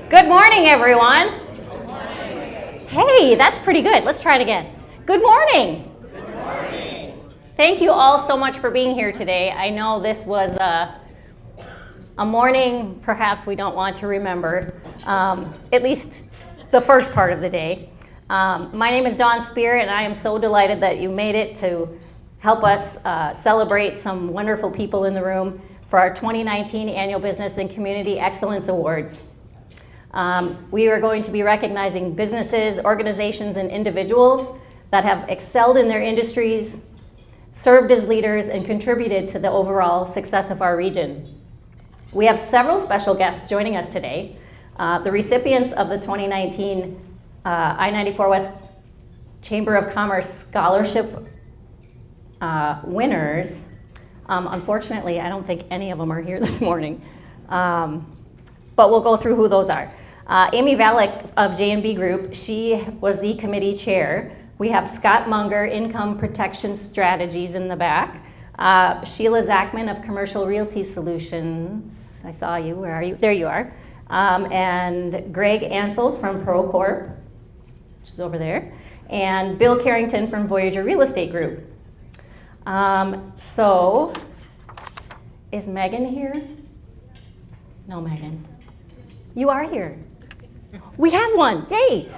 Good morning, everyone. Good morning. Hey, that's pretty good. Let's try it again. Good morning. Good morning. Thank you all so much for being here today. I know this was a morning perhaps we don't want to remember, at least the first part of the day. My name is Dawn Spear, and I am so delighted that you made it to help us celebrate some wonderful people in the room for our 2019 Annual Business and Community Excellence Awards. We are going to be recognizing businesses, organizations, and individuals that have excelled in their industries, served as leaders, and contributed to the overall success of our region. We have several special guests joining us today. The recipients of the 2019 I-94 West Chamber of Commerce Scholarship winners. Unfortunately, I don't think any of them are here this morning, but we'll go through who those are. Amy Valek of J&B Group, she was the committee chair. We have Scott Munger, Income Protection Strategies in the back. Sheila Zachman of Commercial Realty Solutions. I saw you, where are you? There you are. And Greg Ansels from ProCorp, which is over there. And Bill Carrington from Voyager Real Estate Group. So, is Megan here? No, Megan. You are here. We have one, yay!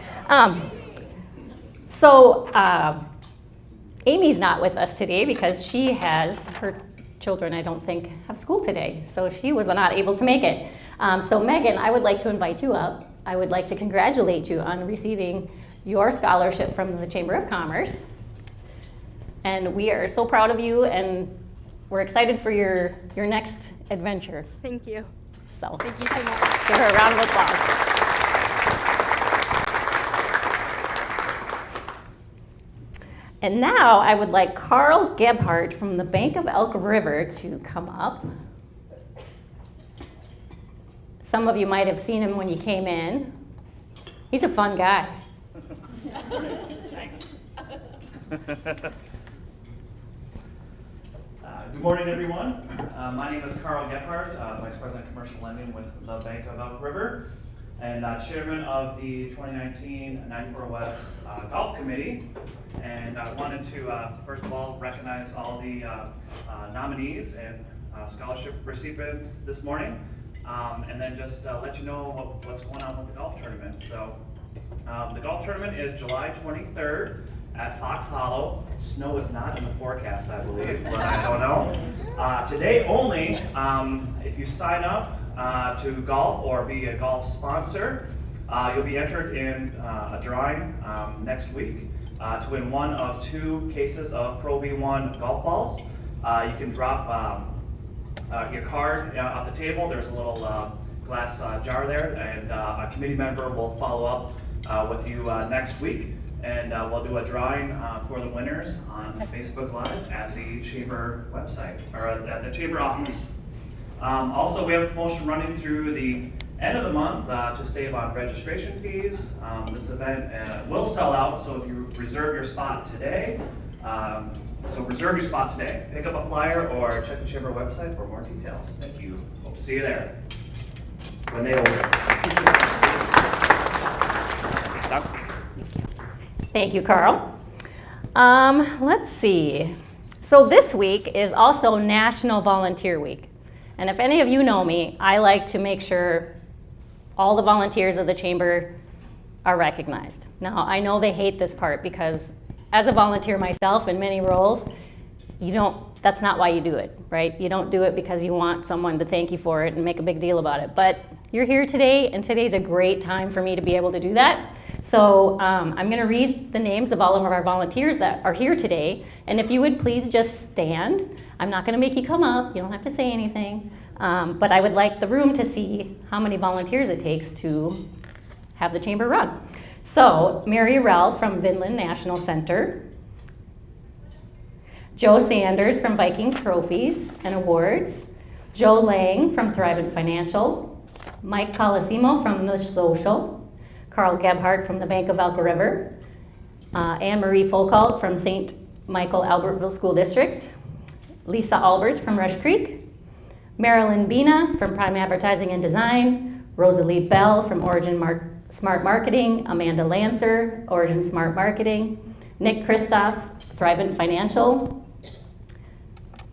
Amy's not with us today because she has, her children, I don't think, have school today. So she was not able to make it. So Megan, I would like to invite you up. I would like to congratulate you on receiving your scholarship from the Chamber of Commerce. And we are so proud of you, and we're excited for your next adventure. Thank you. So thank you so much. Give her a round of applause. And now I would like Carl Gebhardt from the Bank of Elk River to come up. Some of you might have seen him when you came in. He's a fun guy. Thanks. Good morning, everyone. My name is Carl Gebhardt, Vice President of Commercial Lending with the Bank of Elk River, and Chairman of the 2019 94 West Golf Committee. And I wanted to, first of all, recognize all the nominees and scholarship recipients this morning, and then just let you know what's going on with the golf tournament. So the golf tournament is July 23rd. At Fox Hollow. Snow is not in the forecast, I believe, but I don't know. Today only, if you sign up to golf or be a golf sponsor, you'll be entered in a drawing next week to win one of 2 cases of Pro V1 golf balls. You can drop your card at the table. There's a little glass jar there, and a committee member will follow up with you next week. And we'll do a drawing for the winners on Facebook Live at the Chamber website, or at the Chamber office. Also, we have a promotion running through the end of the month to save on registration fees. This event will sell out, so if you reserve your spot today, pick up a flyer or check the Chamber website for more details. Thank you. Hope to see you there when they open. Thank you, Carl. Let's see. So this week is also National Volunteer Week. And if any of you know me, I like to make sure all the volunteers of the Chamber are recognized. Now, I know they hate this part because as a volunteer myself in many roles, that's not why you do it, right? You don't do it because you want someone to thank you for it and make a big deal about it. But you're here today, and today's a great time for me to be able to do that. So I'm going to read the names of all of our volunteers that are here today. And if you would please just stand. I'm not going to make you come up. You don't have to say anything. But I would like the room to see how many volunteers it takes to have the Chamber run. So Mary Rell from Vinland National Center. Joe Sanders from Viking Trophies and Awards. Joe Lang from Thrivent Financial. Mike Colosimo from The Social. Carl Gebhardt from the Bank of Elk River, Anne Marie Folkalt from St. Michael Albertville School District, Lisa Albers from Rush Creek, Marilyn Bina from Prime Advertising and Design, Rosalie Bell from Origin Smart Marketing, Amanda Lancer, Origin Smart Marketing, Nick Kristoff, Thrivent Financial,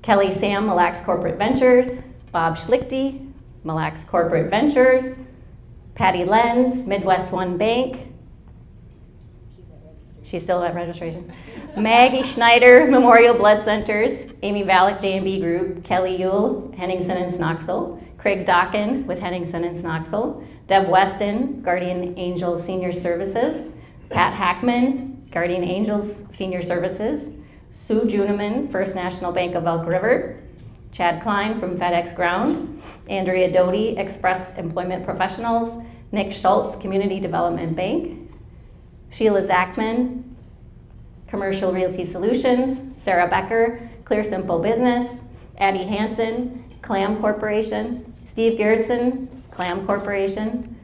Kelly Sam, Mille Lacs Corporate Ventures, Bob Schlichty, Mille Lacs Corporate Ventures, Patty Lenz, Midwest One Bank. She's still at registration. Maggie Schneider, Memorial Blood Centers, Amy Valek, J&B Group, Kelly Yule, Henningsen and Snoxel, Craig Docken with Henningsen and Snoxel, Deb Weston, Guardian Angels Senior Services, Pat Hackman, Guardian Angels Senior Services, Sue Juneman, First National Bank of Elk River, Chad Klein from FedEx Ground, Andrea Doty, Express Employment Professionals, Nick Schultz, Community Development Bank, Sheila Zachman, Commercial Realty Solutions, Sarah Becker, Clear Simple Business, Addie Hansen, Clam Corporation, Steve Gerritsen, Clam Corporation,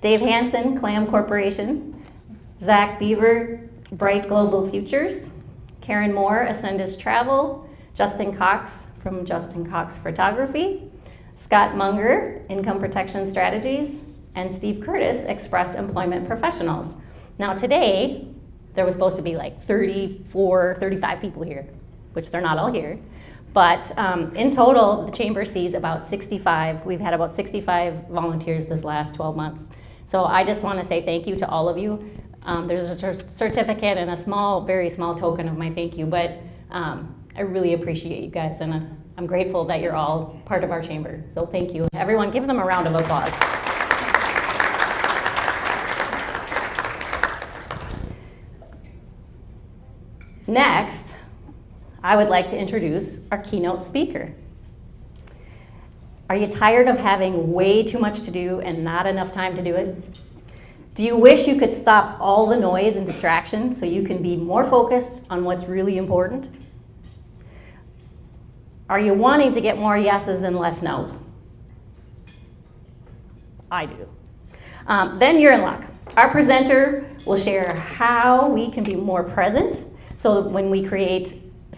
Dave Hansen, Clam Corporation, Zach Beaver, Bright Global Futures, Karen Moore, Ascendus Travel, Justin Cox from Justin Cox Photography, Scott Munger, Income Protection Strategies, and Steve Curtis, Express Employment Professionals. Now today, there was supposed to be like 34, 35 people here, which they're not all here. But in total, the chamber sees about 65. We've had about 65 volunteers this last 12 months. So I just want to say thank you to all of you. There's a certificate and a small, very small token of my thank you, but I really appreciate you guys, and I'm grateful that you're all part of our chamber. So thank you. Everyone, give them a round of applause. Next, I would like to introduce our keynote speaker. Are you tired of having way too much to do and not enough time to do it? Do you wish you could stop all the noise and distraction so you can be more focused on what's really important? Are you wanting to get more yeses and less nos? I do. Then you're in luck. Our presenter will share how we can be more present so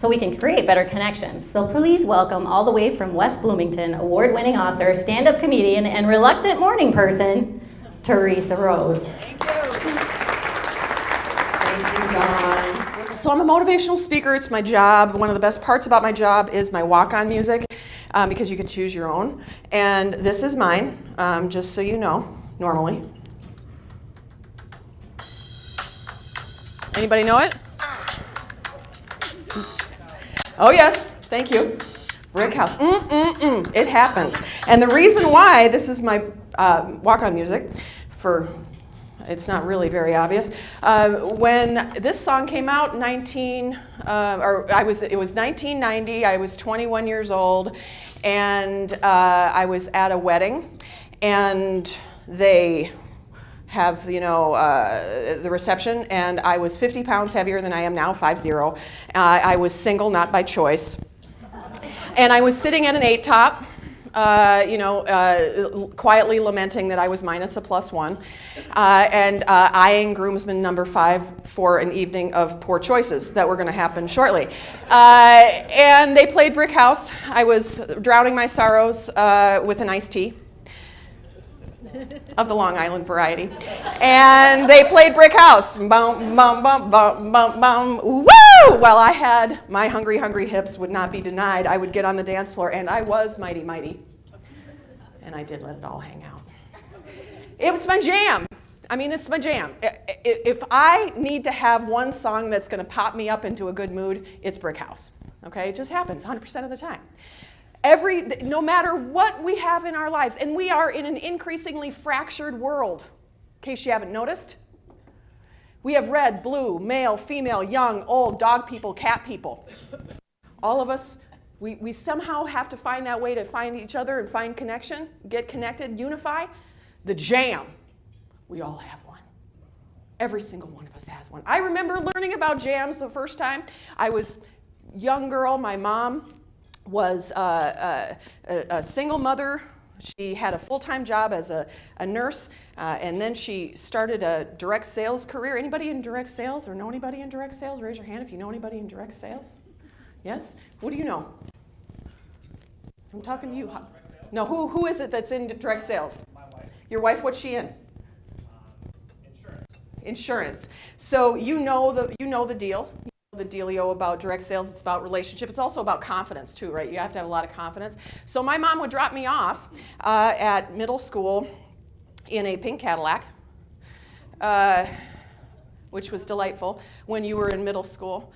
we can create better connections. So please welcome all the way from West Bloomington, award-winning author, stand-up comedian, and reluctant morning person, Theresa Rose. Thank you. Thank you, Dawn. So I'm a motivational speaker. It's my job. One of the best parts about my job is my walk-on music, because you can choose your own. And this is mine, just so you know, normally. Anybody know it? Oh yes, thank you. Brick house. It happens. And the reason why this is my walk-on music, it's not really very obvious. When this song came out, it was 1990. I was 21 years old, and I was at a wedding, and they have, the reception, and I was 50 pounds heavier than I am now, 5'0". I was single, not by choice. And I was sitting at an 8-top, quietly lamenting that I was minus a +1, and eyeing groomsman number 5 for an evening of poor choices that were going to happen shortly. And they played Brick House. I was drowning my sorrows with an iced tea of the Long Island variety. And they played Brick House. Bum, bum, bum, bum, bum, bum. Woo! Well, I had my hungry, hungry hips would not be denied. I would get on the dance floor, and I was mighty, mighty. And I did let it all hang out. It was my jam. I mean, it's my jam. If I need to have one song that's going to pop me up into a good mood, it's Brick House. Okay? It just happens 100% of the time. No matter what we have in our lives, and we are in an increasingly fractured world, in case you haven't noticed. We have red, blue, male, female, young, old, dog people, cat people. All of us, we somehow have to find that way to find each other and find connection, get connected, unify. The jam, we all have one. Every single one of us has one. I remember learning about jams the first time. I was a young girl. My mom was a single mother. She had a full-time job as a nurse, and then she started a direct sales career. Anybody in direct sales or know anybody in direct sales? Raise your hand if you know anybody in direct sales. Yes? What do you know? I'm talking to you. No, who is it that's in direct sales? My wife. Your wife, what's she in? Insurance. Insurance. So you know the deal. You know the dealio about direct sales. It's about relationship. It's also about confidence too, right? You have to have a lot of confidence. So my mom would drop me off at middle school in a pink Cadillac, which was delightful when you were in middle school,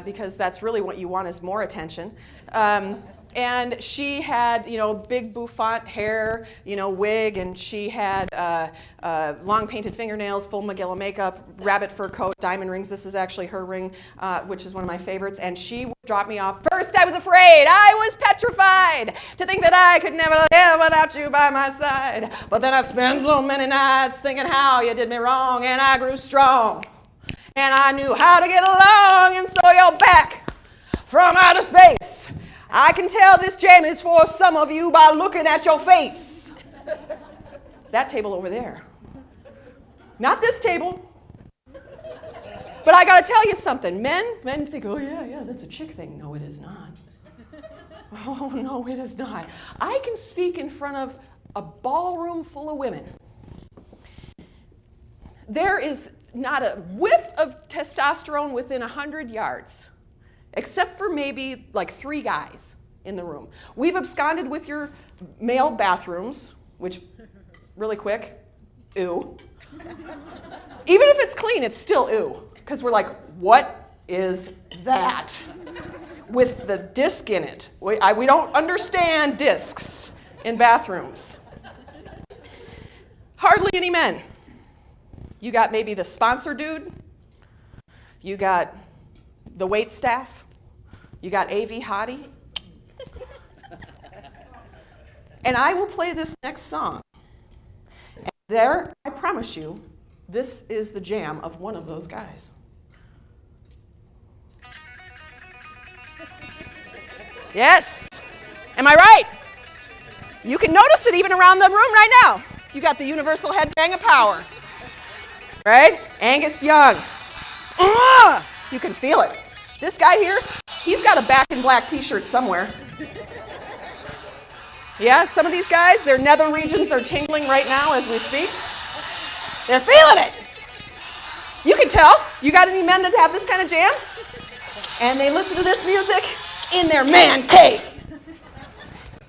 because that's really what you want is more attention. And she had, big bouffant hair, wig, and she had long painted fingernails, full Magilla makeup, rabbit fur coat, diamond rings. This is actually her ring, which is one of my favorites. And she would drop me off. First, I was afraid. I was petrified to think that I could never live without you by my side. But then I spent so many nights thinking how you did me wrong, and I grew strong. And I knew how to get along, and so you're back from outer space. I can tell this jam is for some of you by looking at your face. That table over there. Not this table. But I got to tell you something. Men think, oh, yeah, that's a chick thing. No, it is not. Oh, no, it is not. I can speak in front of a ballroom full of women. There is not a whiff of testosterone within 100 yards. Except for maybe like 3 guys in the room. We've absconded with your male bathrooms, which, really quick, ew. Even if it's clean, it's still ew. Because we're like, what is that? With the disc in it. We don't understand discs in bathrooms. Hardly any men. You got maybe the sponsor dude. You got the wait staff. You got AV Hottie. And I will play this next song. And there, I promise you, this is the jam of one of those guys. Yes. Am I right? You can notice it even around the room right now. You got the universal headbang of power. Right? Angus Young. You can feel it. This guy here, he's got a back in black t-shirt somewhere. Yeah, some of these guys, their nether regions are tingling right now as we speak. They're feeling it. You can tell. You got any men that have this kind of jam? And they listen to this music in their man cave.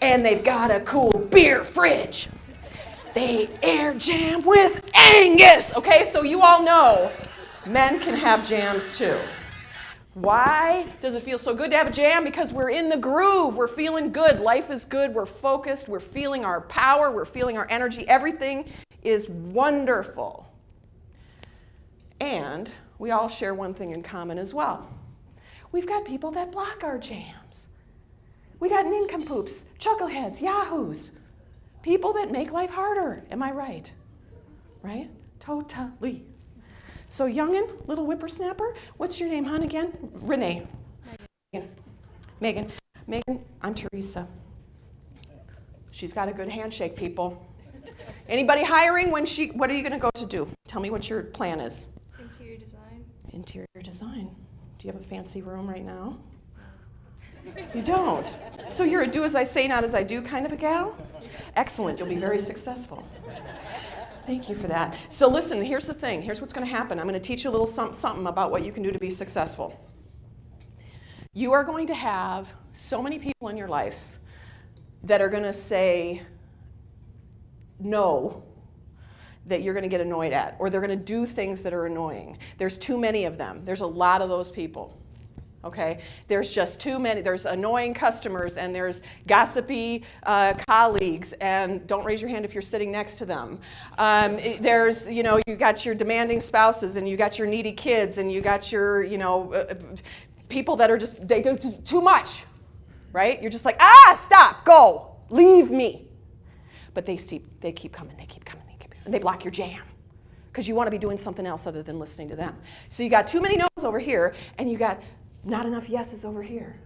And they've got a cool beer fridge. They air jam with Angus. Okay, so you all know men can have jams too. Why does it feel so good to have a jam? Because we're in the groove. We're feeling good. Life is good. We're focused. We're feeling our power. We're feeling our energy. Everything is wonderful. And we all share one thing in common as well. We've got people that block our jams. We got nincompoops, chuckleheads, yahoos, people that make life harder. Am I right? Right? Totally. So youngin', little whippersnapper, what's your name, hon, again? Renee. Megan, I'm Theresa. She's got a good handshake, people. Anybody hiring what are you gonna go to do? Tell me what your plan is. Interior design. Interior design. Do you have a fancy room right now? You don't. So you're a do as I say, not as I do kind of a gal? Excellent, you'll be very successful. Thank you for that. So listen, here's the thing. Here's what's going to happen. I'm going to teach you a little something about what you can do to be successful. You are going to have so many people in your life that are going to say no that you're going to get annoyed at, or they're going to do things that are annoying. There's too many of them. There's a lot of those people. Okay, there's just too many. There's annoying customers, and there's gossipy colleagues, and don't raise your hand if you're sitting next to them. There's, you got your demanding spouses, and you got your needy kids, and you got your, people that are they do just too much, right? You're just like, stop, go, leave me. But they keep coming, they keep coming, and they block your jam because you want to be doing something else other than listening to them. So you got too many no's over here, and you got not enough yeses over here.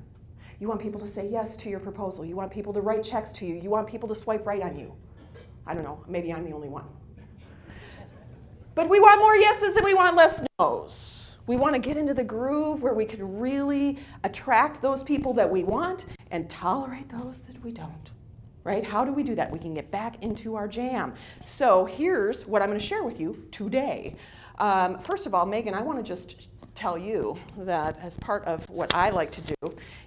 You want people to say yes to your proposal. You want people to write checks to you. You want people to swipe right on you. I don't know, maybe I'm the only one. But we want more yeses and we want less no's. We want to get into the groove where we can really attract those people that we want and tolerate those that we don't. right? How do we do that? We can get back into our jam. So here's what I'm going to share with you today. First of all, Megan, I want to just tell you that as part of what I like to do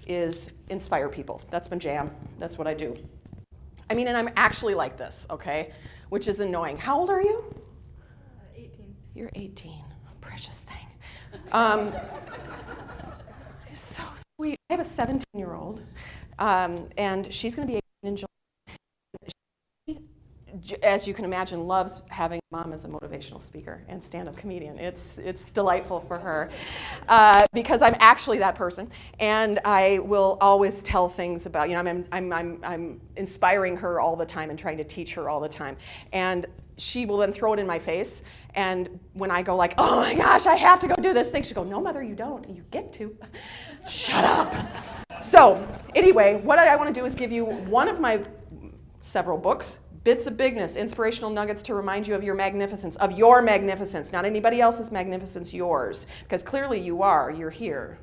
is inspire people. That's my jam. That's what I do. I mean, and I'm actually like this, okay? Which is annoying. How old are you? 18. You're 18. Precious thing. So sweet. I have a 17-year-old, and she's going to be 18 in July. She, as you can imagine, loves having a mom as a motivational speaker and stand-up comedian. It's delightful for her because I'm actually that person, and I will always tell things about, you know, I'm inspiring her all the time and trying to teach her all the time, and she will then throw it in my face, and when I go like, oh my gosh, I have to go do this thing, she'll go, no, mother, you don't. You get to. Shut up. So anyway, what I want to do is give you one of my several books, Bits of Bigness, Inspirational Nuggets to Remind You of Your Magnificence, not anybody else's magnificence, yours, because clearly you are, you're here.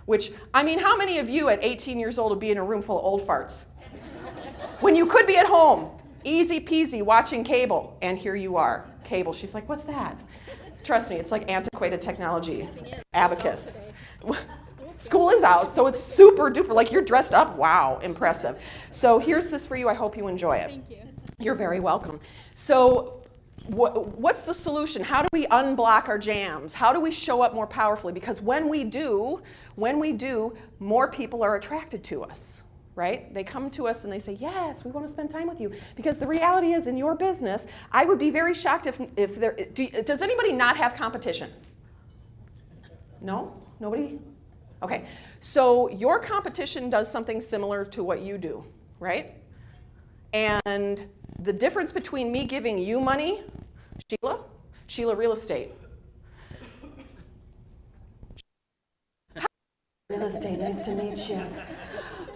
Which, I mean, how many of you at 18 years old would be in a room full of old farts? When you could be at home, easy peasy, watching cable, and here you are. Cable, she's like, what's that? Trust me, it's like antiquated technology. Abacus. School is out, so it's super duper, like you're dressed up, wow, impressive. So here's this for you, I hope you enjoy it. Thank you. You're very welcome. So what's the solution? How do we unblock our jams? How do we show up more powerfully? Because when we do, more people are attracted to us, right? They come to us and they say, yes, we want to spend time with you. Because the reality is, in your business, I would be very shocked if there, does anybody not have competition? No? Nobody? Okay, so your competition does something similar to what you do, right? And the difference between me giving you money, Sheila Real Estate. Real Estate, nice to meet you.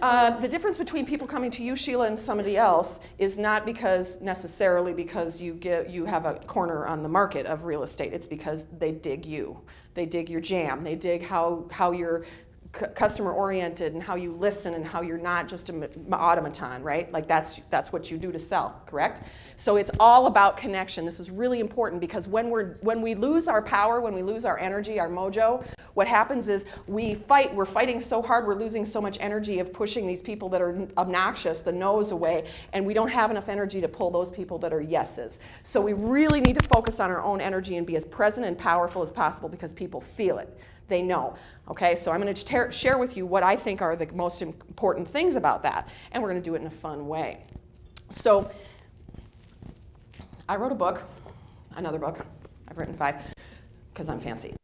The difference between people coming to you, Sheila, and somebody else is not necessarily because you have a corner on the market of real estate. It's because they dig you. They dig your jam. They dig how you're customer oriented and how you listen and how you're not just an automaton, right? Like that's what you do to sell, correct? So it's all about connection. This is really important because when we lose our power, when we lose our energy, our mojo, what happens is we're fighting so hard, we're losing so much energy of pushing these people that are obnoxious, the no's away, and we don't have enough energy to pull those people that are yeses. So we really need to focus on our own energy and be as present and powerful as possible because people feel it. They know. Okay, so I'm going to share with you what I think are the most important things about that, and we're going to do it in a fun way. So I wrote a book, another book, I've written 5 because I'm fancy,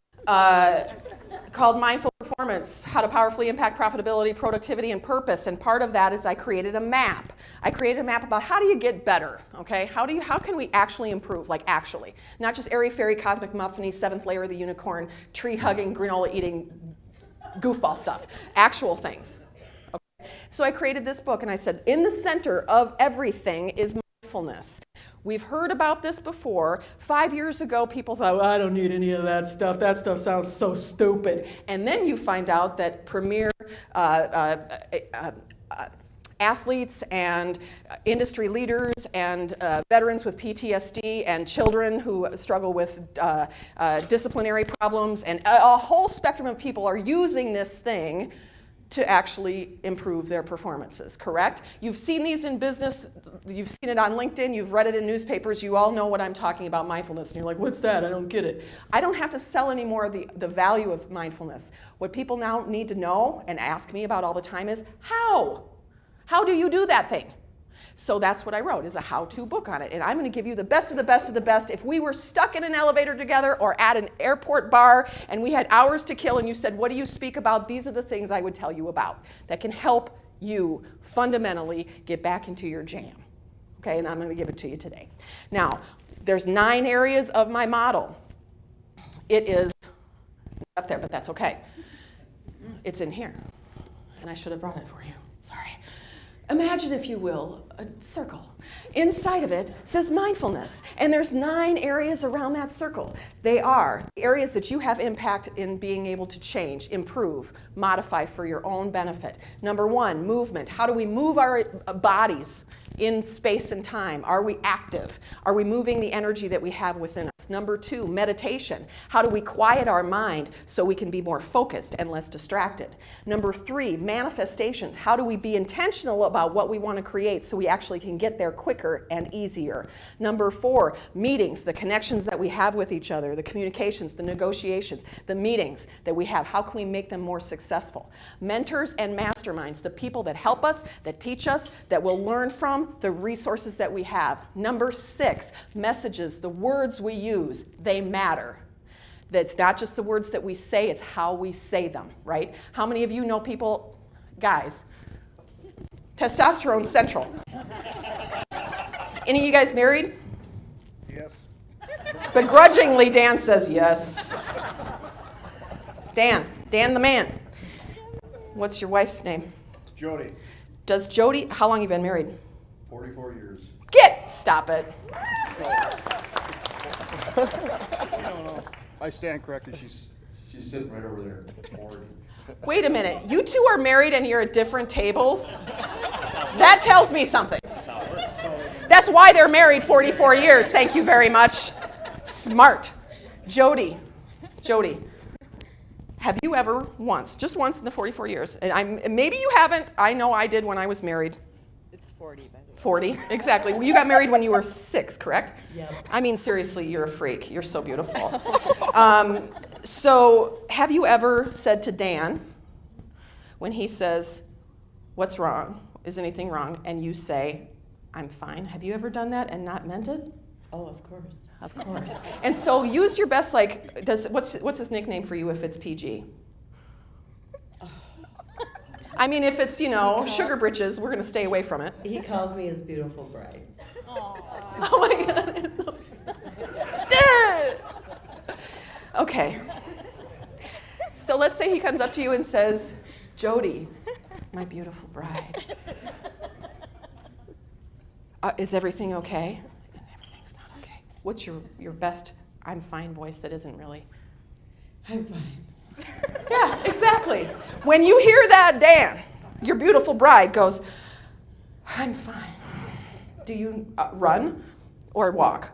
called Mindful Performance, How to Powerfully Impact Profitability, Productivity, and Purpose. And part of that is I created a map. I created a map about how do you get better, okay? How can we actually improve, like actually? Not just airy-fairy, cosmic muffiny, 7th layer of the unicorn, tree-hugging, granola-eating, goofball stuff. Actual things. Okay? So I created this book and I said, in the center of everything is mindfulness. We've heard about this before. 5 years ago, people thought, well, I don't need any of that stuff. That stuff sounds so stupid. And then you find out that premier athletes and industry leaders and veterans with PTSD and children who struggle with disciplinary problems and a whole spectrum of people are using this thing to actually improve their performances, correct? You've seen these in business, you've seen it on LinkedIn, you've read it in newspapers, you all know what I'm talking about, mindfulness, and you're like, what's that? I don't get it. I don't have to sell any more of the value of mindfulness. What people now need to know and ask me about all the time is, how? How do you do that thing? So that's what I wrote, is a how-to book on it. And I'm going to give you the best of the best of the best. If we were stuck in an elevator together or at an airport bar and we had hours to kill and you said, what do you speak about? These are the things I would tell you about that can help you fundamentally get back into your jam. Okay, and I'm going to give it to you today. Now, there's 9 areas of my model. It is up there, but that's okay. It's in here. And I should have brought it for you. Sorry. Imagine, if you will, a circle. Inside of it says mindfulness, and there's 9 areas around that circle. They are areas that you have impact in being able to change, improve, modify for your own benefit. Number 1, movement. How do we move our bodies in space and time? Are we active? Are we moving the energy that we have within us? Number 2, meditation. How do we quiet our mind so we can be more focused and less distracted? Number 3, manifestations. How do we be intentional about what we want to create so we actually can get there quicker and easier? Number 4, meetings, the connections that we have with each other, the communications, the negotiations, the meetings that we have. How can we make them more successful? Mentors and masterminds, the people that help us, that teach us, that we'll learn from, the resources that we have. Number 6, messages, the words we use, they matter. That's not just the words that we say, it's how we say them, right? How many of you know people, guys, testosterone central. Any of you guys married? Yes. Begrudgingly, Dan says yes. Dan the man. What's your wife's name? Jody, Does Jody, how long have you been married? 44 years. Stop it. No. I stand corrected. She's sitting right over there. 40. Wait a minute, you two are married and you're at different tables? That tells me something. That's why they're married 44 years. Thank you very much. Smart. Jody, have you ever just once in the 44 years, and maybe you haven't, I know I did when I was married. It's 40, by the way. 40, exactly. You got married when you were 6, correct? Yep. I mean, seriously, you're a freak. You're so beautiful. So have you ever said to Dan, when he says, what's wrong? Is anything wrong? And you say, I'm fine. Have you ever done that and not meant it? Oh, of course. Of course. And so use your best, like, what's his nickname for you if it's PG? I mean, if it's, sugar britches, we're going to stay away from it. He calls me his beautiful bride. Oh my God. Okay. So let's say he comes up to you and says, Jody, my beautiful bride. Is everything okay? And everything's not okay. What's your best I'm fine voice that isn't really? I'm fine. Yeah, exactly. When you hear that, Dan, your beautiful bride goes, I'm fine. Do you run or walk?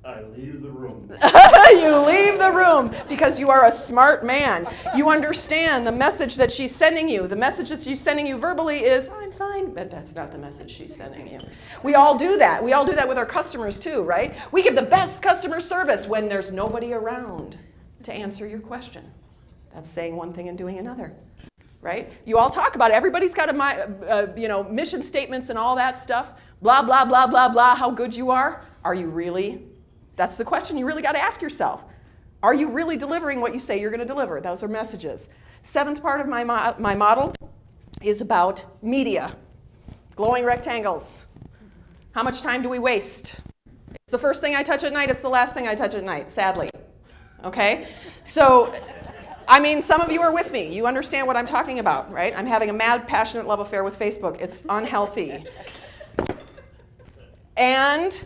I leave the room. You leave the room because you are a smart man. You understand the message that she's sending you. The message that she's sending you verbally is, I'm fine, but that's not the message she's sending you. We all do that. We all do that with our customers too, right? We give the best customer service when there's nobody around to answer your question. That's saying one thing and doing another, right? You all talk about it. Everybody's got mission statements and all that stuff. Blah, blah, blah, blah, blah, how good you are. Are you really? That's the question you really got to ask yourself. Are you really delivering what you say you're going to deliver? Those are messages. 7th part of my model is about media. Glowing rectangles. How much time do we waste? It's the first thing I touch at night. It's the last thing I touch at night, sadly. Okay? So, I mean, some of you are with me. You understand what I'm talking about, right? I'm having a mad, passionate love affair with Facebook. It's unhealthy. And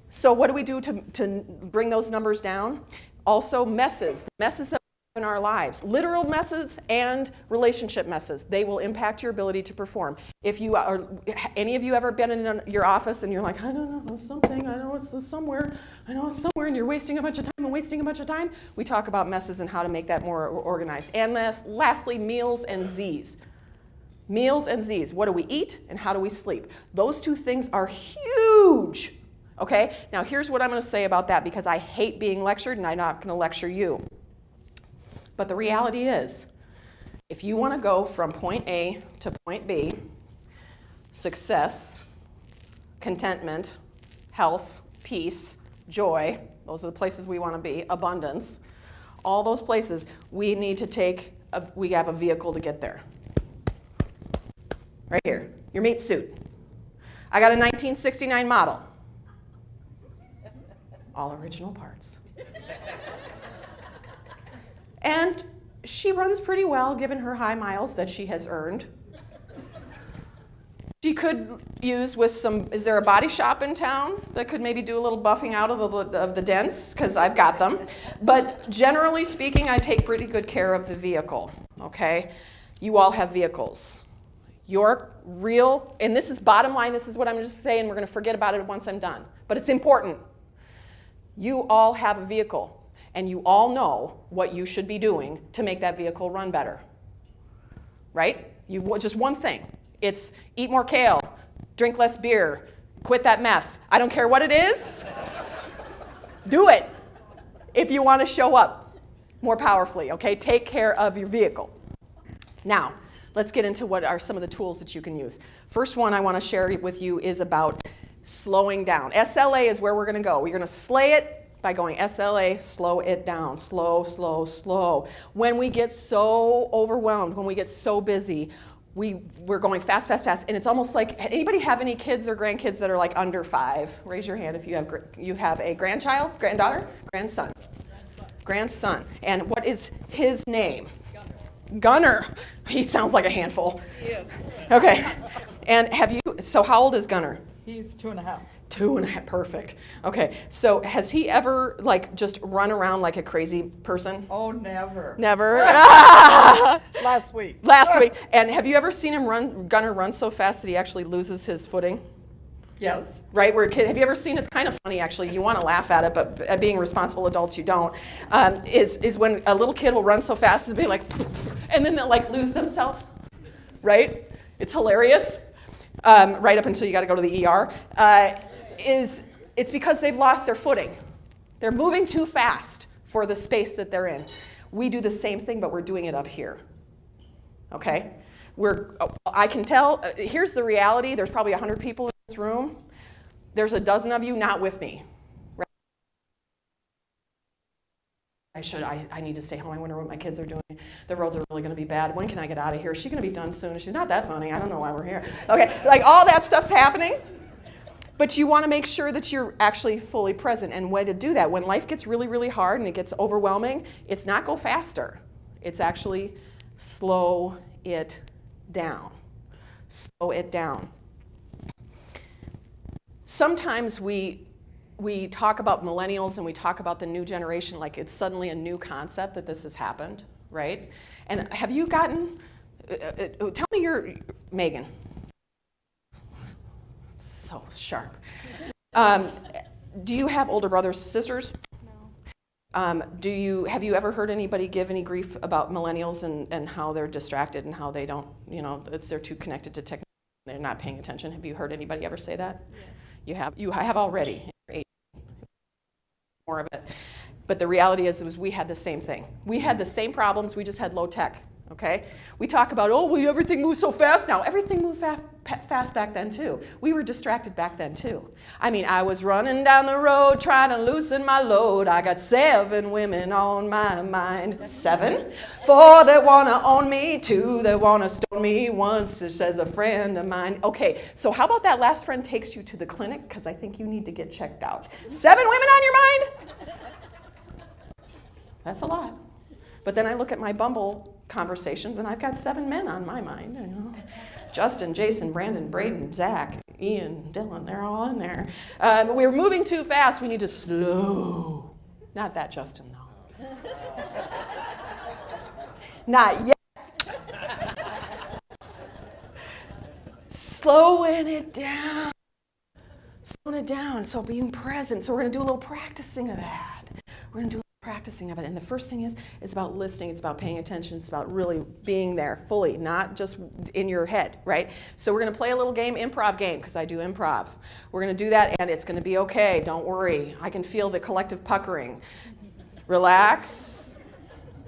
so what do we do to bring those numbers down? Also, messes that we have in our lives. Literal messes and relationship messes. They will impact your ability to perform. If you are, any of you ever been in your office and you're like, I don't know, something, I know it's somewhere, and you're wasting a bunch of time, we talk about messes and how to make that more organized. And lastly, meals and Z's. Meals and Z's. What do we eat and how do we sleep? Those two things are huge. Okay? Now here's what I'm going to say about that because I hate being lectured and I'm not going to lecture you. But the reality is, if you want to go from point A to point B, success, contentment, health, peace, joy, those are the places we want to be, abundance, all those places, we need to we have a vehicle to get there. Right here, your meat suit. I got a 1969 model. All original parts. And she runs pretty well given her high miles that she has earned. She could use with some, is there a body shop in town that could maybe do a little buffing out of the dents? Because I've got them. But generally speaking, I take pretty good care of the vehicle, okay? You all have vehicles. Your real, and this is bottom line, this is what I'm just saying, we're going to forget about it once I'm done. But it's important. You all have a vehicle, and you all know what you should be doing to make that vehicle run better, right? Just one thing. It's eat more kale, drink less beer, quit that meth. I don't care what it is. Do it if you want to show up more powerfully, okay? Take care of your vehicle. Now, let's get into what are some of the tools that you can use. First one I want to share with you is about slowing down. SLA is where we're going to go. We're going to slay it by going SLA, slow it down, slow, slow, slow. When we get so overwhelmed, when we get so busy, we're going fast, fast, fast, and it's almost like, anybody have any kids or grandkids that are like under 5? Raise your hand if you have a grandchild, granddaughter, grandson. Grandson. And what is his name? Gunner. He sounds like a handful. Yeah. Okay. And so how old is Gunner? He's 2.5. 2.5, perfect. Okay, so has he ever like just run around like a crazy person? Oh, never. Never? Last week. Last week. And have you ever seen him Gunner run so fast that he actually loses his footing? Yes. Right, have you ever seen, it's kind of funny actually, you want to laugh at it, but being responsible adults you don't, is when a little kid will run so fast and be like, and then they'll like lose themselves, right? It's hilarious, right up until you got to go to the ER. It's because they've lost their footing. They're moving too fast for the space that they're in. We do the same thing, but we're doing it up here, okay? I can tell, here's the reality, there's probably 100 people in this room. There's a dozen of you not with me. Right? I need to stay home. I wonder what my kids are doing. The roads are really going to be bad. When can I get out of here? Is she going to be done soon? She's not that funny. I don't know why we're here. Okay, like all that stuff's happening. But you want to make sure that you're actually fully present. And way to do that, when life gets really, really hard and it gets overwhelming, it's not go faster. It's actually slow it down. Slow it down. Sometimes we talk about millennials and we talk about the new generation like it's suddenly a new concept that this has happened, right? And have you gotten, tell me Megan. So sharp. Do you have older brothers, sisters? No. Have you ever heard anybody give any grief about millennials and how they're distracted and how they don't, they're too connected to technology, they're not paying attention? Have you heard anybody ever say that? Yes. You have already. More of it. But the reality is we had the same thing. We had the same problems, we just had low tech. Okay? We talk about, everything moves so fast now. Everything moved fast back then too. We were distracted back then too. I mean, I was running down the road trying to loosen my load. I got 7 women on my mind. 7? 4 that want to own me, 2 that want to stone me, 1 says a friend of mine. Okay, so how about that last friend takes you to the clinic? Because I think you need to get checked out. 7 women on your mind? That's a lot. But then I look at my Bumble conversations, and I've got 7 men on my mind. Justin, Jason, Brandon, Braden, Zach, Ian, Dylan, they're all in there. We're moving too fast. We need to slow. Not that Justin, though. Not yet. Slowing it down. Slowing it down. So being present. So we're going to do a little practicing of that. We're going to do practicing of it. And the first thing is about listening. It's about paying attention. It's about really being there fully, not just in your head, right? So we're going to play a little game, improv game, because I do improv. We're going to do that, and it's going to be okay. Don't worry. I can feel the collective puckering. Relax.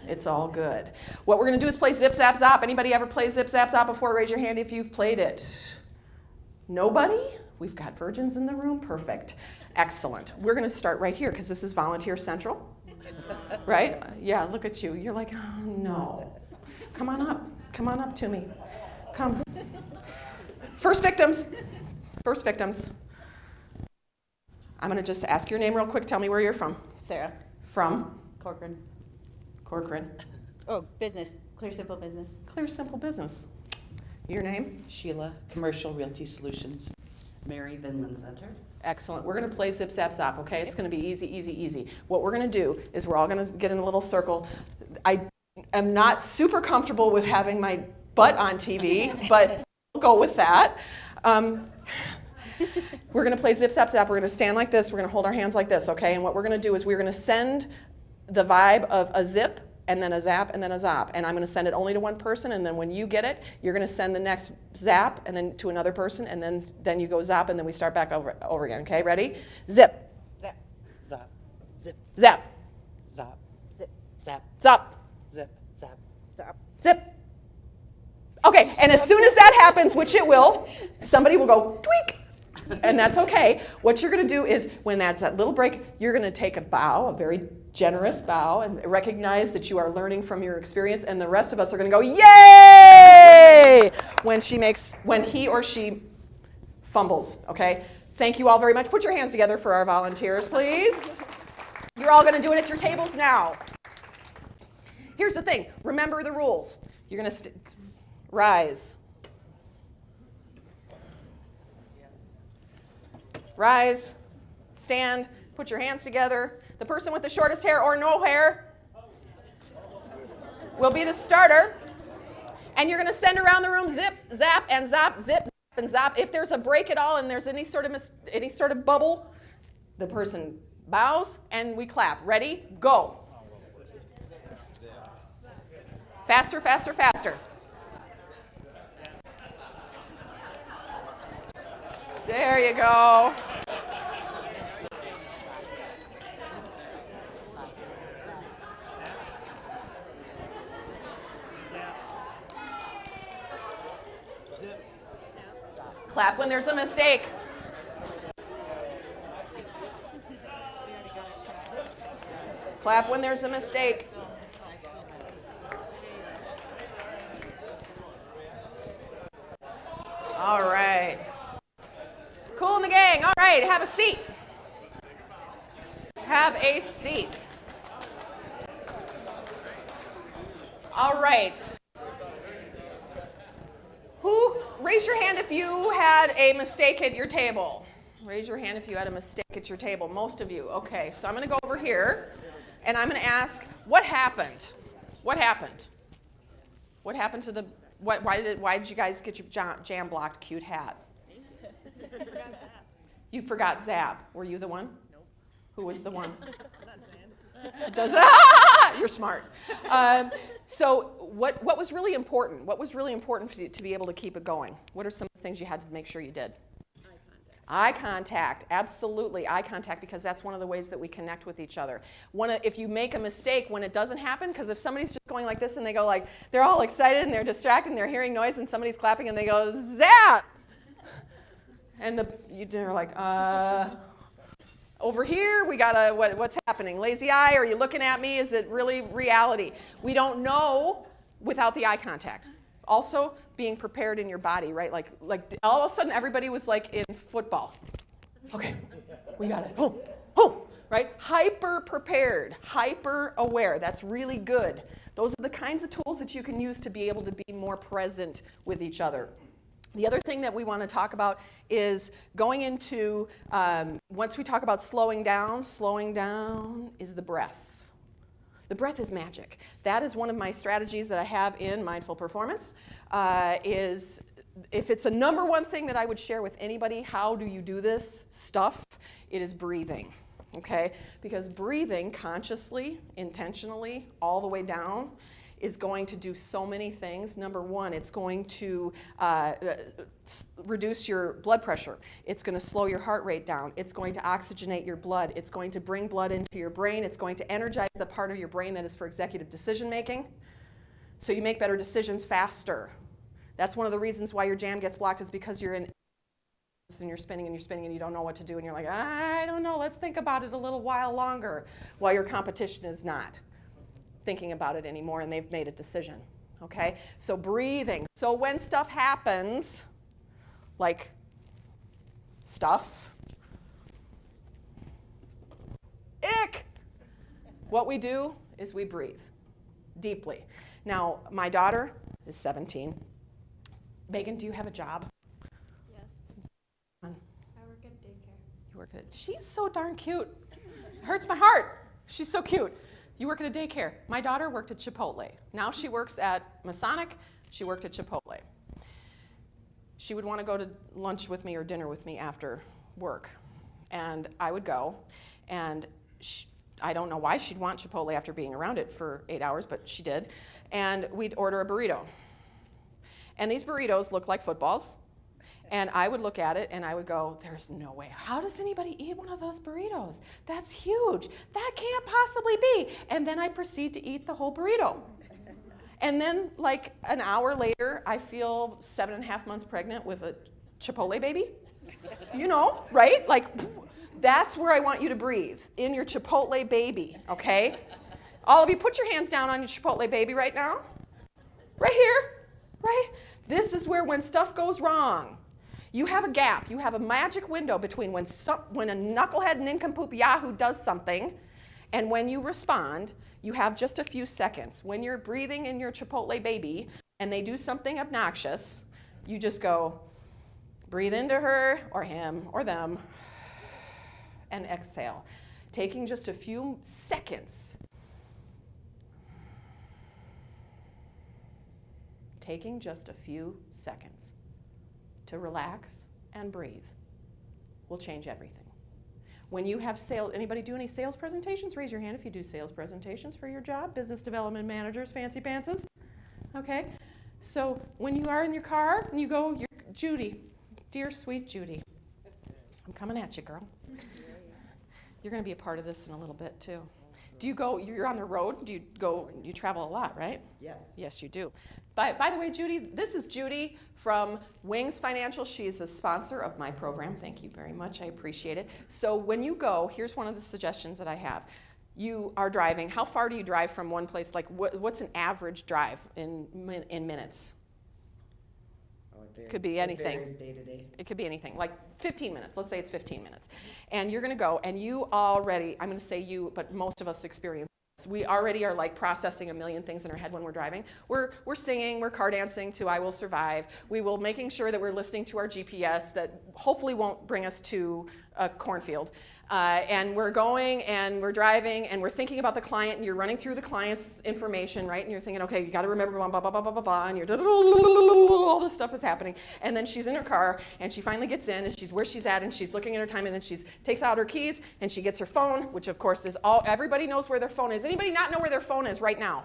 It's all good. What we're going to do is play Zip, Zap, Zop. Anybody ever play Zip, Zap, Zop before? Raise your hand if you've played it. Nobody? We've got virgins in the room. Perfect. Excellent. We're going to start right here, because this is Volunteer Central. Right? Yeah, look at you. You're like, oh, no. Come on up. Come on up to me. Come. First victims. I'm going to just ask your name real quick. Tell me where you're from. Sarah. From? Corcoran. Corcoran. Oh, business. Clear, simple business. Clear, simple business. Your name? Sheila, Commercial Realty Solutions. Mary Vinland Center. Excellent. We're going to play zip, zap, zap, okay? It's going to be easy, easy, easy. What we're going to do is we're all going to get in a little circle. I am not super comfortable with having my butt on TV, but we'll go with that. We're going to play zip, zap, zap. We're going to stand like this. We're going to hold our hands like this, okay? And what we're going to do is we're going to send the vibe of a zip and then a zap and then a zap. And I'm going to send it only to one person, and then when you get it, you're going to send the next zap and then to another person, and then you go zap, and then we start back over again, okay? Ready? Zip. Zap. Zap. Zip. Zap. Zap. Zip. Zap. Zap. Zip. Zap. Zap. Zip. Okay, and as soon as that happens, which it will, somebody will go tweak. And that's okay. What you're going to do is, when that's that little break, you're going to take a bow, a very generous bow, and recognize that you are learning from your experience. And the rest of us are going to go, yay! When he or she fumbles. Okay. Thank you all very much. Put your hands together for our volunteers, please. You're all going to do it at your tables now. Here's the thing. Remember the rules. You're going to rise. Rise, stand, put your hands together. The person with the shortest hair or no hair will be the starter. And you're going to send around the room zip, zap, and zap, zip, zap, and zap. If there's a break at all and there's any sort of bubble, the person bows and we clap. Ready? Go. Faster, faster, faster. There you go. Clap when there's a mistake. Clap when there's a mistake. All right. Cool in the gang. All right, have a seat. Have a seat. All right. Raise your hand if you had a mistake at your table. Raise your hand if you had a mistake at your table. Most of you. Okay, so I'm going to go over here, and I'm going to ask, what happened? What happened? What happened to the, why did you guys get your jam-blocked cute hat? You forgot Zap. Were you the one? Nope. Who was the one? You're smart. So what was really important? What was really important for you to be able to keep it going? What are some of the things you had to make sure you did? Eye contact, absolutely eye contact, because that's one of the ways that we connect with each other. If you make a mistake when it doesn't happen, because if somebody's just going like this and they go like, they're all excited and they're distracted and they're hearing noise and somebody's clapping and they go, Zap! And you're like, over here, we got what's happening? Lazy eye? Are you looking at me? Is it really reality? We don't know without the eye contact. Also, being prepared in your body, right? Like all of a sudden, everybody was like in football. Okay, we got it. Boom, boom, right? Hyper prepared, hyper aware. That's really good. Those are the kinds of tools that you can use to be able to be more present with each other. The other thing that we want to talk about is going into, once we talk about slowing down is the breath. The breath is magic. That is one of my strategies that I have in Mindful Performance, is if it's a number one thing that I would share with anybody, how do you do this stuff, it is breathing, okay? Because breathing consciously, intentionally, all the way down, is going to do so many things. Number one, it's going to reduce your blood pressure. It's going to slow your heart rate down. It's going to oxygenate your blood. It's going to bring blood into your brain. It's going to energize the part of your brain that is for executive decision making. So you make better decisions faster. That's one of the reasons why your jam gets blocked, is because you're in and you're spinning and you're spinning and you don't know what to do and you're like, I don't know, let's think about it a little while longer, while your competition is not thinking about it anymore and they've made a decision, okay? So breathing. So when stuff happens, like stuff, ick, what we do is we breathe deeply. Now, my daughter is 17. Megan, do you have a job? Yes. On. I work at daycare. You work at it. She's so darn cute. Hurts my heart. She's so cute. You work at a daycare. My daughter worked at Chipotle. Now she works at Masonic. She worked at Chipotle. She would want to go to lunch with me or dinner with me after work. And I would go. And I don't know why she'd want Chipotle after being around it for 8 hours, but she did. And we'd order a burrito. And these burritos look like footballs. And I would look at it and I would go, there's no way. How does anybody eat one of those burritos? That's huge. That can't possibly be. And then I proceed to eat the whole burrito. And then like an hour later, I feel 7.5 months pregnant with a Chipotle baby. You know, right? Like, that's where I want you to breathe, in your Chipotle baby, okay? All of you, put your hands down on your Chipotle baby right now. Right here, right? This is where when stuff goes wrong, you have a gap. You have a magic window between when a knucklehead nincompoop yahoo does something and when you respond. You have just a few seconds. When you're breathing in your Chipotle baby and they do something obnoxious, you just go, breathe into her or him or them and exhale, taking just a few seconds. Taking just a few seconds to relax and breathe will change everything. When you have sales, anybody do any sales presentations? Raise your hand if you do sales presentations for your job. Business development managers, fancy pantses. Okay, so when you are in your car and you go, you're Judy, dear sweet Judy, I'm coming at you, girl. You're going to be a part of this in a little bit too. Do you go, you're on the road, do you go, you travel a lot, right? Yes. Yes, you do. By the way, Judy, this is Judy from Wings Financial. She's a sponsor of my program. Thank you very much. I appreciate it. So when you go, here's one of the suggestions that I have. You are driving. How far do you drive from one place? Like what's an average drive in minutes? Oh, it varies. Could be anything. It varies day to day. It could be anything, like 15 minutes. Let's say it's 15 minutes. And you're going to go, and you already, I'm going to say you, but most of us experience this. We already are like processing a million things in our head when we're driving. We're singing, we're car dancing to I Will Survive. We will making sure that we're listening to our GPS that hopefully won't bring us to a cornfield. And we're going and we're driving and we're thinking about the client and you're running through the client's information, right? And you're thinking, okay, you got to remember blah, blah, blah, blah, blah, blah, blah, and you're all this stuff is happening. And then she's in her car and she finally gets in and she's where she's at and she's looking at her time and then she takes out her keys and she gets her phone, which of course is all, everybody knows where their phone is. Anybody not know where their phone is right now?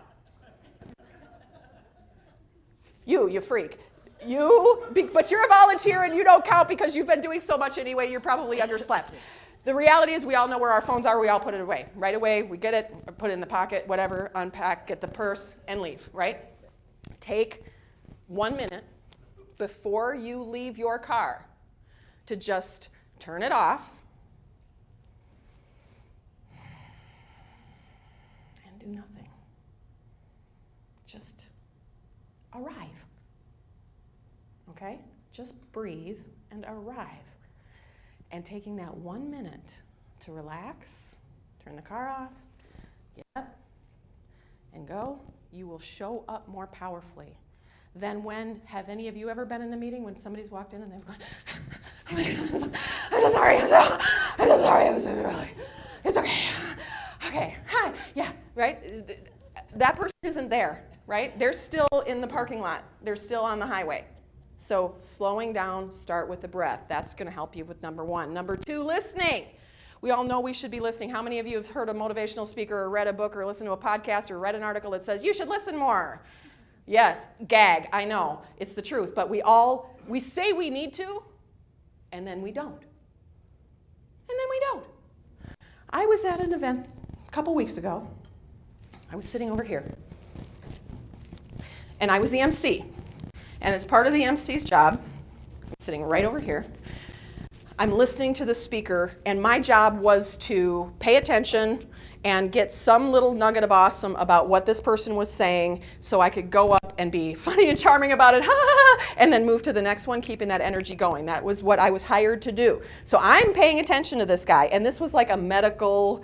You freak. But you're a volunteer and you don't count because you've been doing so much anyway, you're probably underslept. The reality is we all know where our phones are, we all put it away. Right away, we get it, put it in the pocket, whatever, unpack, get the purse, and leave, right? Take 1 minute before you leave your car to just turn it off and do nothing. Just arrive. Okay? Just breathe and arrive. And taking that 1 minute to relax, turn the car off, get up, and go, you will show up more powerfully than when, have any of you ever been in a meeting when somebody's walked in and they've gone, oh my God, I'm so sorry, I'm so sorry, I was so early. It's okay. Okay, hi, yeah, right? That person isn't there, right? They're still in the parking lot. They're still on the highway. So slowing down, start with the breath. That's going to help you with number one. Number two, listening. We all know we should be listening. How many of you have heard a motivational speaker or read a book or listened to a podcast or read an article that says, you should listen more? Yes, gag, I know. It's the truth. But we say we need to, and then we don't. And then we don't. I was at an event a couple weeks ago. I was sitting over here. And I was the MC. And as part of the MC's job, I'm sitting right over here, I'm listening to the speaker, and my job was to pay attention and get some little nugget of awesome about what this person was saying so I could go up and be funny and charming about it, and then move to the next one, keeping that energy going. That was what I was hired to do. So I'm paying attention to this guy, and this was like a medical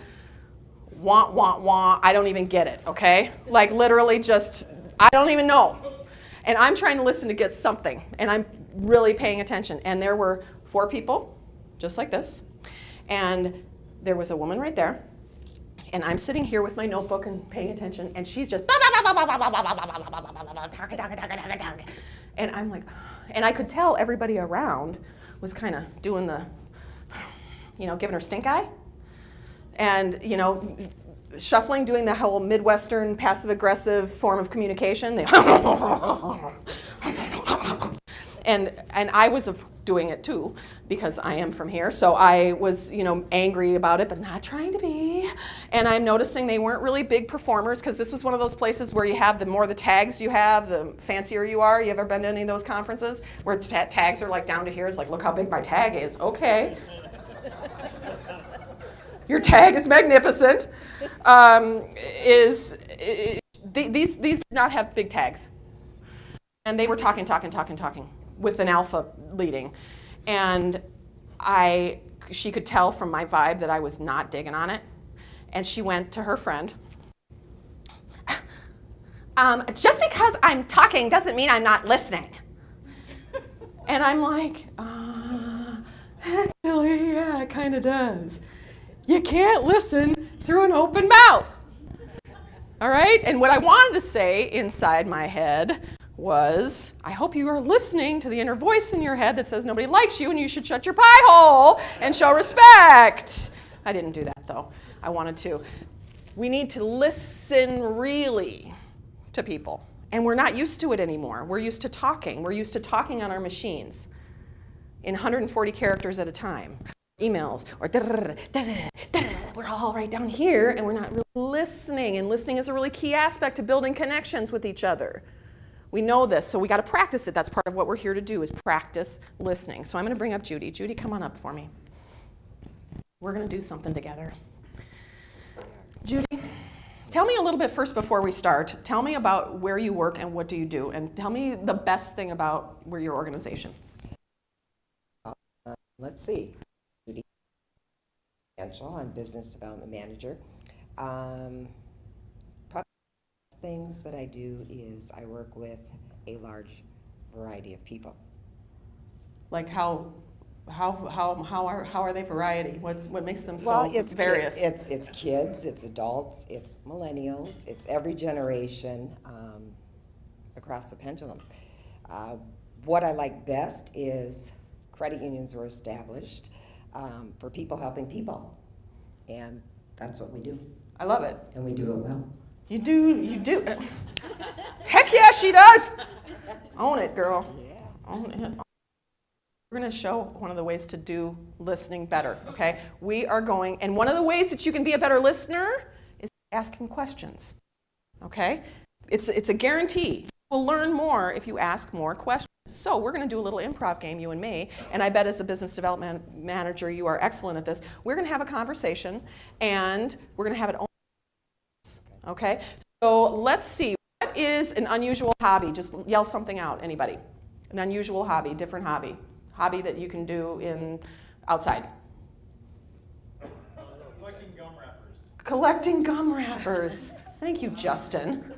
wah, wah, wah. I don't even get it, okay? Like literally just, I don't even know. And I'm trying to listen to get something, and I'm really paying attention. And there were 4 people, just like this, and there was a woman right there, and I'm sitting here with my notebook and paying attention, and she's just, and I'm like, and I could tell everybody around was kind of doing the, giving her stink eye, and, shuffling, doing the whole Midwestern passive-aggressive form of communication. And I was doing it too, because I am from here. So I was, angry about it, but not trying to be. And I'm noticing they weren't really big performers, because this was one of those places where you have the more the tags you have, the fancier you are. You ever been to any of those conferences where tags are like down to here? It's like, look how big my tag is. Okay. Your tag is magnificent. These did not have big tags. And they were talking with an alpha leading. And she could tell from my vibe that I was not digging on it. And she went to her friend. Just because I'm talking doesn't mean I'm not listening. And I'm like, actually, yeah, it kind of does. You can't listen through an open mouth. All right? And what I wanted to say inside my head was, I hope you are listening to the inner voice in your head that says nobody likes you and you should shut your pie hole and show respect. I didn't do that, though. I wanted to. We need to listen really to people. And we're not used to it anymore. We're used to talking. We're used to talking on our machines in 140 characters at a time. Emails, or we're all right down here, and we're not really listening. And listening is a really key aspect to building connections with each other. We know this, so we got to practice it. That's part of what we're here to do, is practice listening. So I'm going to bring up Judy. Judy, come on up for me. We're going to do something together. Judy, tell me a little bit first before we start. Tell me about where you work and what do you do, and tell me the best thing about your organization. Let's see. I'm business development manager. Probably things that I do is I work with a large variety of people. Like how are they variety? What makes them so Well, it's various? It's kids, it's adults, it's millennials, it's every generation across the pendulum. What I like best is credit unions were established for people helping people, and that's what we do. I love it. And we do it well. You do. Heck yeah, she does. Own it, girl. Yeah. Own it. We're going to show one of the ways to do listening better, okay? We are going, and one of the ways that you can be a better listener is asking questions, okay? It's a guarantee. You'll learn more if you ask more questions. So we're going to do a little improv game, you and me, and I bet as a business development manager, you are excellent at this. We're going to have a conversation, and we're going to have it on. Okay? So let's see. What is an unusual hobby? Just yell something out, anybody. An unusual hobby, different hobby. Hobby that you can do outside. Collecting gum wrappers. Collecting gum wrappers. Thank you, Justin.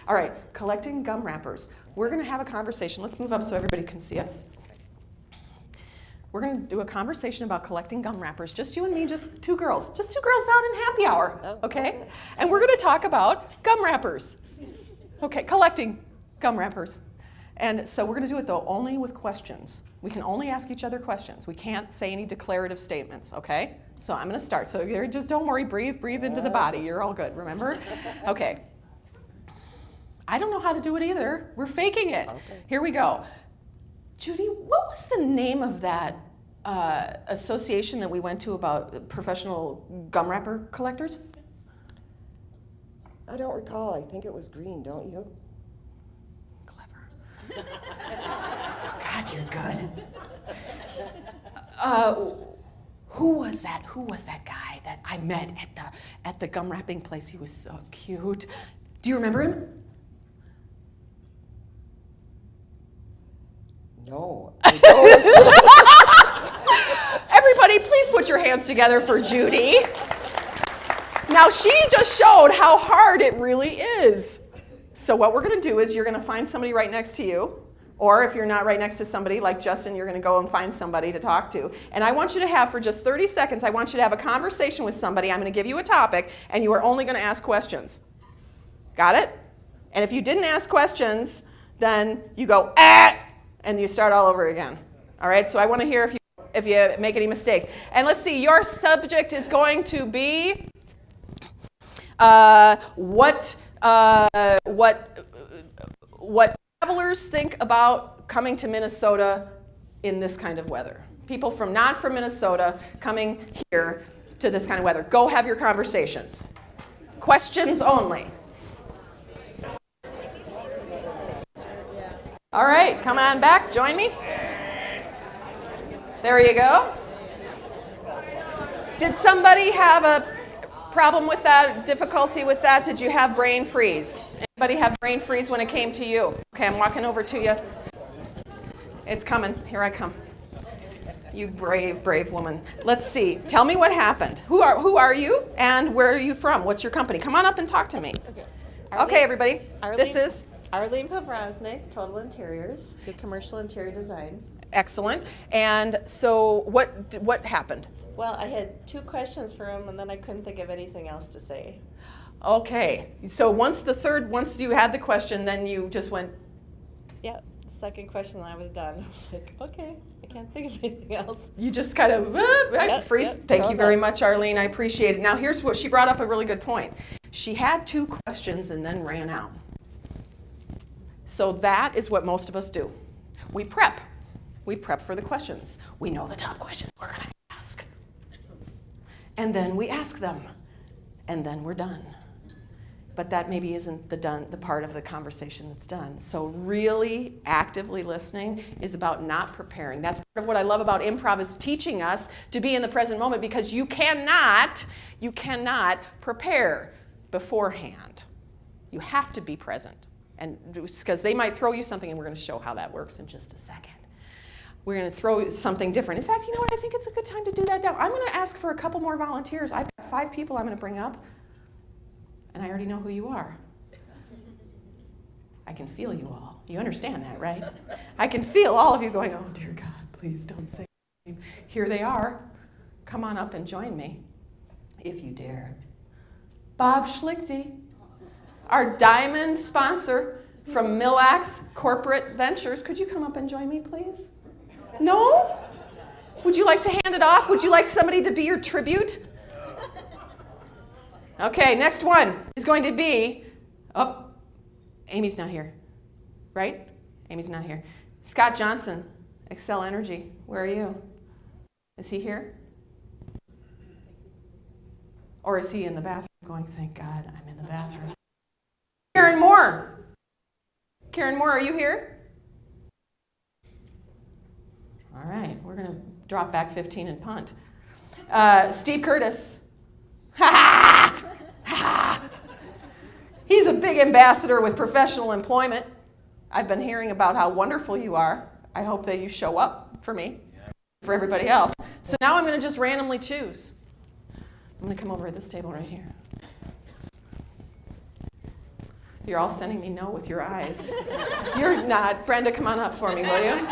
All right, collecting gum wrappers. We're going to have a conversation. Let's move up so everybody can see us. We're going to do a conversation about collecting gum wrappers. Just you and me, just two girls. Just two girls out in happy hour, okay? And we're going to talk about gum wrappers. Okay, collecting gum wrappers. And so we're going to do it, though, only with questions. We can only ask each other questions. We can't say any declarative statements, okay? So I'm going to start. So just don't worry. Breathe into the body. You're all good, remember? Okay. I don't know how to do it either. We're faking it. Okay. Here we go. Judy, what was the name of that association that we went to about professional gum wrapper collectors? I don't recall. I think it was green, don't you? Clever. God, you're good. Who was that? Who was that guy that I met at the gum wrapping place? He was so cute. Do you remember him? No, I don't. Everybody, please put your hands together for Judy. Now, she just showed how hard it really is. So what we're going to do is you're going to find somebody right next to you, or if you're not right next to somebody like Justin, you're going to go and find somebody to talk to. And I want you to have, for just 30 seconds, I want you to have a conversation with somebody. I'm going to give you a topic, and you are only going to ask questions. Got it? And if you didn't ask questions, then you go, and you start all over again. All right? So I want to hear if you make any mistakes. And let's see, your subject is going to be what travelers think about coming to Minnesota in this kind of weather. People not from Minnesota coming here to this kind of weather. Go have your conversations. Questions only. All right, come on back, join me. There you go. Did somebody have a problem with that, difficulty with that? Did you have brain freeze? Anybody have brain freeze when it came to you? Okay, I'm walking over to you. It's coming. Here I come. You brave, brave woman. Let's see. Tell me what happened. Who are you and where are you from? What's your company? Come on up and talk to me. Okay, everybody. This is Arlene Pavraznik, Total Interiors, do commercial interior design. excellent. And so what happened? Well, I had 2 questions for him, and then I couldn't think of anything else to say. Okay. So once you had the question, then you just went, Yeah, second question, and I was done. I was like, okay, I can't think of anything else. you just kind of freeze. Yep, Thank you froze very up. much, Arlene. I appreciate it. Now here's what she brought up, a really good point. She had 2 questions and then ran out. So that is what most of us do. We prep. We prep for the questions. We know the top questions we're going to ask. And then we ask them. And then we're done. But that maybe isn't the part of the conversation that's done. So really actively listening is about not preparing. That's part of what I love about improv, is teaching us to be in the present moment, because you cannot prepare beforehand. You have to be present. And because they might throw you something, and we're going to show how that works in just a second. We're going to throw something different. In fact, you know what? I think it's a good time to do that now. I'm going to ask for a couple more volunteers. I've got 5 people I'm going to bring up, and I already know who you are. I can feel you all. You understand that, right? I can feel all of you going, oh, dear God, please don't say my name. Here they are. Come on up and join me, if you dare. Bob Schlichty, our diamond sponsor from Millax Corporate Ventures. Could you come up and join me, please? No? Would you like to hand it off? Would you like somebody to be your tribute? Okay, next one is going to be, Amy's not here, right? Amy's not here. Scott Johnson, Excel Energy, where are you? Is he here? Or is he in the bathroom going, thank God I'm in the bathroom? Karen Moore. Karen Moore, are you here? All right, we're going to drop back 15 and punt. Steve Curtis. He's a big ambassador with professional employment. I've been hearing about how wonderful you are. I hope that you show up for me, for everybody else. So now I'm going to just randomly choose. I'm going to come over at this table right here. You're all sending me no with your eyes. You're not. Brenda, come on up for me, will you?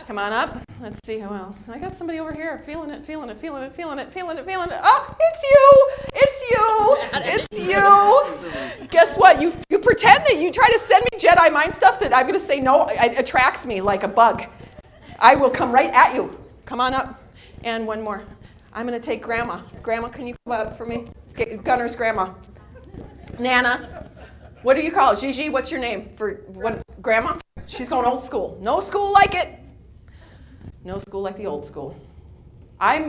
Come on up. Let's see who else. I got somebody over here. Feeling it, feeling it, feeling it, feeling it, feeling it, feeling it. Oh, it's you! It's you! It's you! Guess what? You pretend that you try to send me Jedi mind stuff that I'm going to say no. It attracts me like a bug. I will come right at you. Come on up. And one more. I'm going to take Grandma. Grandma, can you come up for me? Gunner's Grandma. Nana. What do you call it? Gigi, what's your name for what? Grandma? She's going old school. No school like it. No school like the old school. I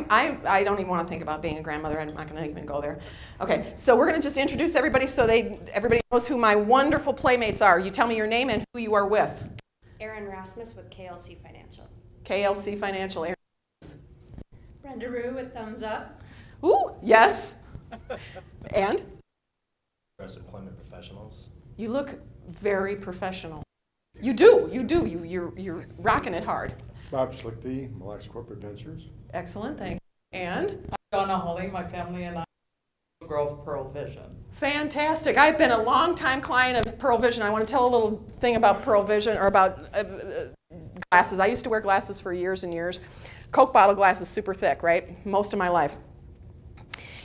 don't even want to think about being a grandmother. I'm not going to even go there. Okay, so we're going to just introduce everybody so everybody knows who my wonderful playmates are. You tell me your name and who you are with. Aaron Rasmus with KLC Financial. KLC Financial. Brenda Rue with Thumbs Up. Ooh, yes. And? Employment Professionals. You look very professional. You do. You're rocking it hard. Bob Schlichty, Milestones Corporate Ventures. Excellent, thanks. And? Donna Holly, my family and I Grove Pearl Vision. Fantastic. I've been a long-time client of Pearl Vision. I want to tell a little thing about Pearl Vision, or about glasses. I used to wear glasses for years and years. Coke bottle glasses, super thick, right? Most of my life.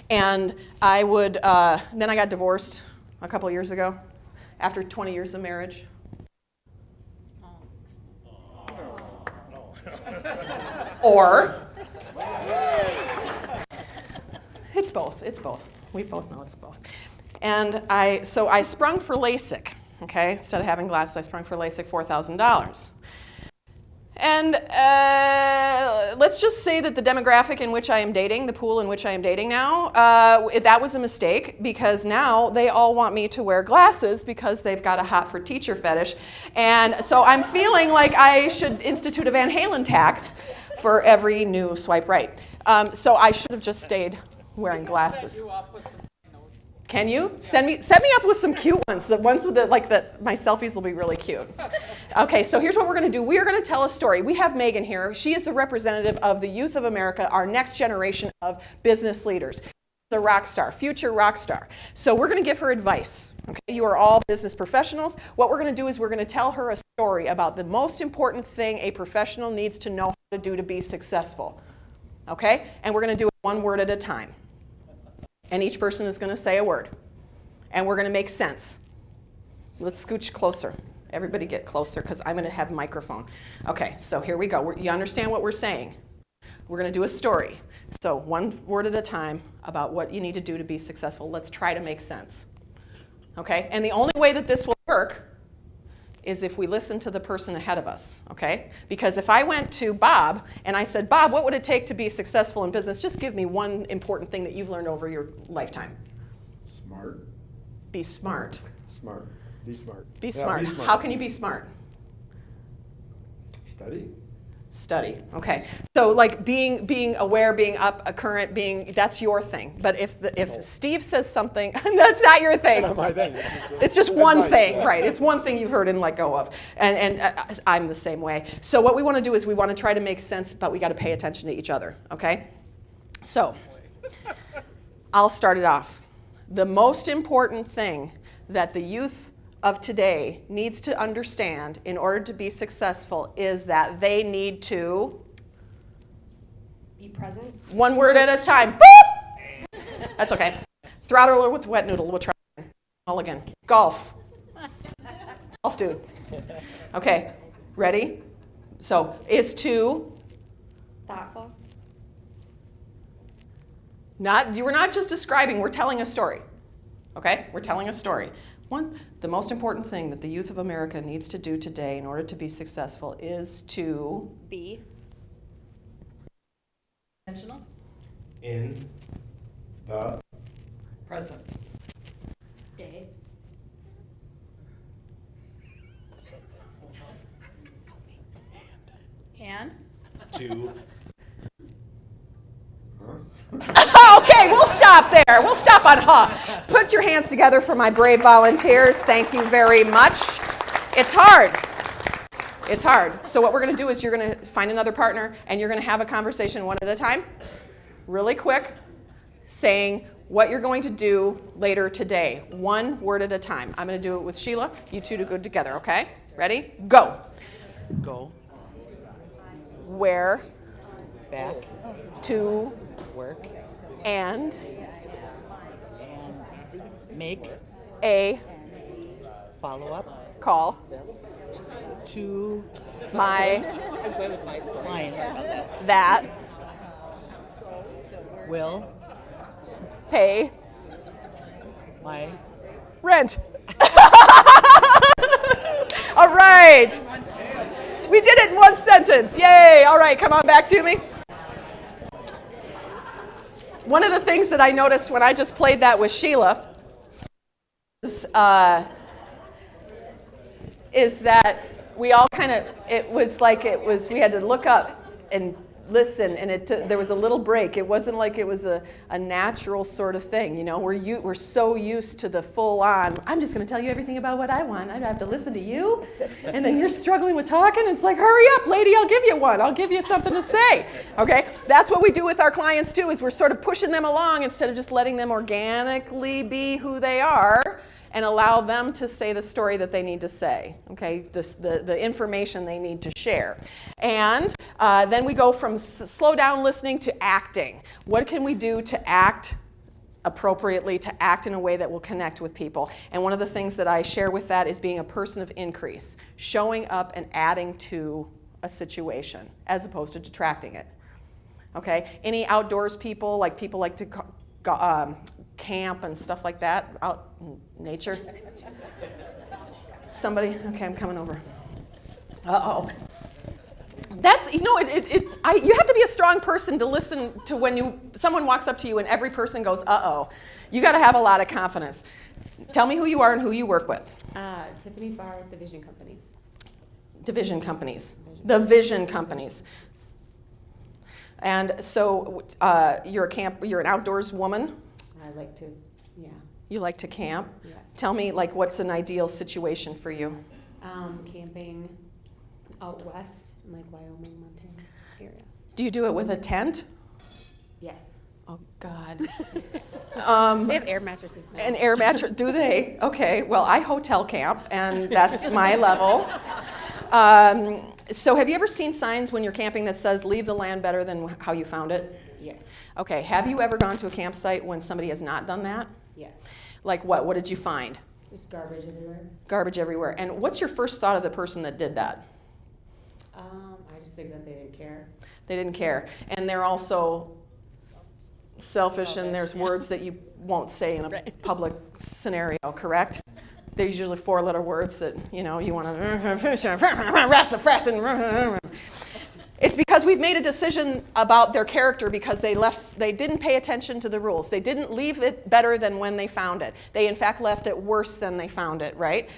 And I would, then I got divorced a couple of years ago after 20 years of marriage. Or, it's both, it's both. We both know it's both. And so I sprung for LASIK, okay? Instead of having glasses, I sprung for LASIK, $4,000. And let's just say that the demographic in which I am dating, the pool in which I am dating now, that was a mistake, because now they all want me to wear glasses because they've got a hot for teacher fetish. And so I'm feeling like I should institute a Van Halen tax for every new swipe right. So I should have just stayed wearing glasses. Can you? Set me up with some cute ones. The ones with my selfies will be really cute. Okay, so here's what we're going to do. We are going to tell a story. We have Megan here. She is a representative of the youth of America, our next generation of business leaders. The rock star, future rock star. So we're going to give her advice. Okay, you are all business professionals. What we're going to do is we're going to tell her a story about the most important thing a professional needs to know how to do to be successful. Okay, and we're going to do it one word at a time. And each person is going to say a word. And we're going to make sense. Let's scooch closer. Everybody get closer, because I'm going to have a microphone. Okay, so here we go. You understand what we're saying? We're going to do a story. So one word at a time about what you need to do to be successful. Let's try to make sense. Okay? And the only way that this will work is if we listen to the person ahead of us, okay? Because if I went to Bob and I said, Bob, what would it take to be successful in business? Just give me one important thing that you've learned over your lifetime. Smart. Be smart. Smart. Be smart. Be smart. Be smart. How can you be smart? Study. Study. Okay. So like being aware, being up, current, that's your thing. But if Steve says something, that's not your thing. Not my thing. It's just one thing, right? It's one thing you've heard and let go of. And I'm the same way. So what we want to do is we want to try to make sense, but we got to pay attention to each other, okay? So I'll start it off. The most important thing that the youth of today needs to understand in order to be successful is that they need to Be present. one word at a time. Boop! That's okay. Throttle her with wet noodle. We'll try all again. Golf. Golf dude. Okay, ready? So is to Thoughtful. we're not just describing, we're telling a story. Okay? We're telling a story. The most important thing that the youth of America needs to do today in order to be successful is to Be. Intentional. In the Present. Day. And. to Okay, we'll stop there. We'll stop on huh. Put your hands together for my brave volunteers. Thank you very much. It's hard. It's hard. So what we're going to do is you're going to find another partner and you're going to have a conversation one at a time, really quick, saying what you're going to do later today, one word at a time. I'm going to do it with Sheila. You two to go together, okay? Ready? Go. Go Where back to work and and make a follow-up call to my clients that will pay my rent. All right. We did it in one sentence. Yay. All right, come on back to me. One of the things that I noticed when I just played that with Sheila is that we all kind of, we had to look up and listen, and there was a little break. It wasn't like it was a natural sort of thing. You know, we're so used to the full on, I'm just going to tell you everything about what I want. I don't have to listen to you. And then you're struggling with talking. It's like, hurry up, lady, I'll give you one. I'll give you something to say. Okay? That's what we do with our clients too, is we're sort of pushing them along instead of just letting them organically be who they are and allow them to say the story that they need to say, okay, the information they need to share. And then we go from slow down listening to acting. What can we do to act appropriately, to act in a way that will connect with people? And one of the things that I share with that is being a person of increase, showing up and adding to a situation as opposed to detracting it. Okay, any outdoors people like to camp and stuff like that, out in nature? Somebody? Okay, I'm coming over. Uh-oh. That's, you know, you have to be a strong person to listen to when someone walks up to you and every person goes, uh-oh. You got to have a lot of confidence. Tell me who you are and who you work with. Tiffany Barr, the Vision Companies. Division companies. The vision companies. And so you're an outdoors woman? I like to, yeah. You like to camp? Yes. Tell me, like, what's an ideal situation for you? Camping out west, in like Wyoming, Montana area. Do you do it with a tent? Yes. Oh, God. They have air mattresses now. An air mattress, do they? Okay, well, I hotel camp, and that's my level. So have you ever seen signs when you're camping that says, leave the land better than how you found it? Yes. Okay, have you ever gone to a campsite when somebody has not done that? Yes. Like what? What did you find? Just garbage everywhere. Garbage everywhere. And what's your first thought of the person that did that? I just think that they didn't care. They didn't care. And they're also selfish. And there's words that you won't say in a public scenario, correct? They're usually 4-letter words that, you know, you want to. It's because we've made a decision about their character because they didn't pay attention to the rules. They didn't leave it better than when they found it. They, in fact, left it worse than they found it, right?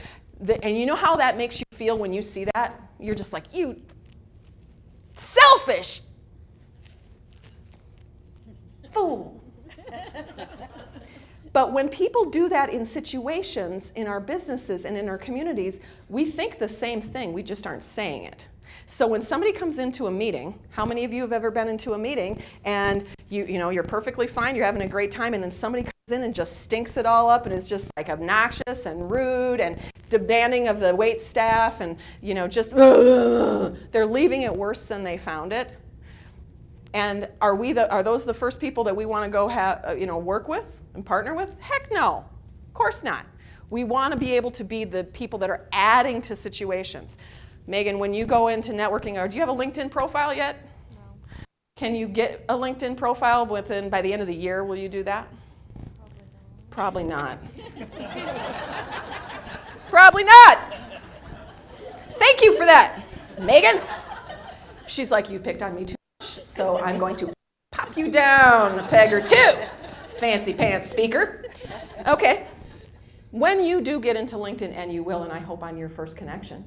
And you know how that makes you feel when you see that? You're just like, you selfish fool. But when people do that in situations, in our businesses and in our communities, we think the same thing, we just aren't saying it. So when somebody comes into a meeting, how many of you have ever been into a meeting and you're perfectly fine, you're having a great time, and then somebody comes in and just stinks it all up and is just like obnoxious and rude and demanding of the wait staff and just they're leaving it worse than they found it. And are those the first people that we want to go work with and partner with? Heck no, of course not. We want to be able to be the people that are adding to situations. Megan, when you go into networking, do you have a LinkedIn profile yet? No. Can you get a LinkedIn profile by the end of the year? Will you do that? Probably not. Probably not. Thank you for that, Megan. She's like, you picked on me too much, so I'm going to pop you down a peg or two, fancy pants speaker. Okay. When you do get into LinkedIn, and you will, and I hope I'm your first connection,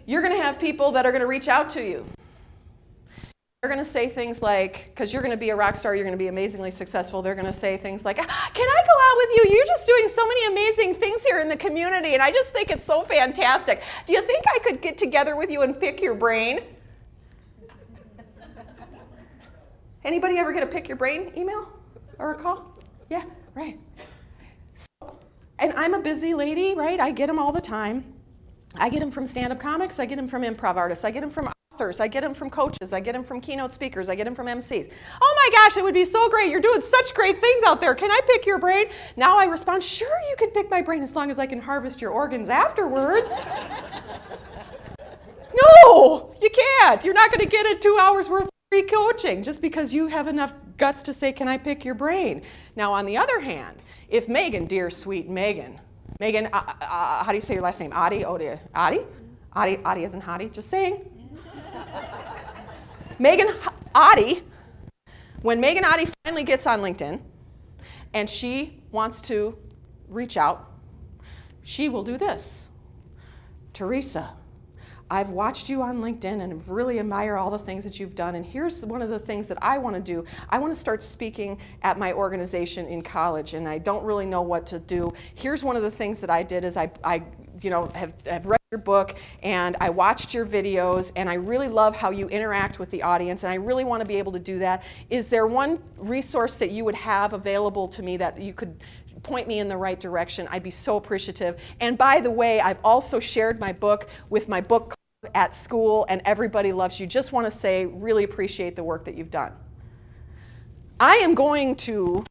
you're going to have people that are going to reach out to you. They're going to say things like, because you're going to be a rock star, you're going to be amazingly successful, they're going to say things like, can I go out with you? You're just doing so many amazing things here in the community, and I just think it's so fantastic. Do you think I could get together with you and pick your brain? Anybody ever get a pick your brain email or a call? Yeah, right. And I'm a busy lady, right? I get them all the time. I get them from stand-up comics. I get them from improv artists. I get them from authors. I get them from coaches. I get them from keynote speakers. I get them from MCs. Oh my gosh, it would be so great. You're doing such great things out there. Can I pick your brain? Now I respond, sure, you can pick my brain as long as I can harvest your organs afterwards. No, you can't. You're not going to get a 2 hours worth of free coaching just because you have enough guts to say, can I pick your brain? Now, on the other hand, if Megan, dear sweet Megan, how do you say your last name? Adi? Adi isn't Hottie, just saying. When Megan Adi finally gets on LinkedIn and she wants to reach out, she will do this. Theresa, I've watched you on LinkedIn and really admire all the things that you've done. And here's one of the things that I want to do. I want to start speaking at my organization in college, and I don't really know what to do. Here's one of the things that I did is I have read your book, and I watched your videos, and I really love how you interact with the audience, and I really want to be able to do that. Is there one resource that you would have available to me that you could point me in the right direction? I'd be so appreciative. And by the way, I've also shared my book with my book club at school, and everybody loves you. Just want to say, really appreciate the work that you've done. I am going to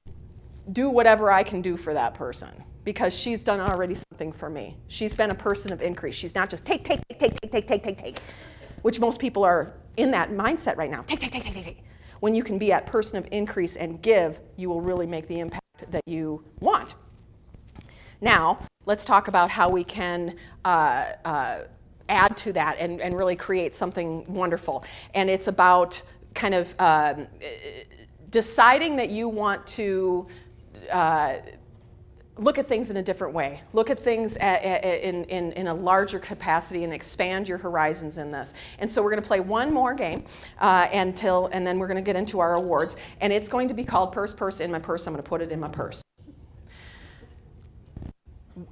do whatever I can do for that person, because she's done already something for me. She's been a person of increase. She's not just take, which most people are in that mindset right now. Take. When you can be at person of increase and give, you will really make the impact that you want. Now, let's talk about how we can add to that and really create something wonderful. And it's about kind of deciding that you want to look at things in a different way. Look at things in a larger capacity and expand your horizons in this. And so we're going to play one more game and then we're going to get into our awards. And it's going to be called Purse in my purse. I'm going to put it in my purse.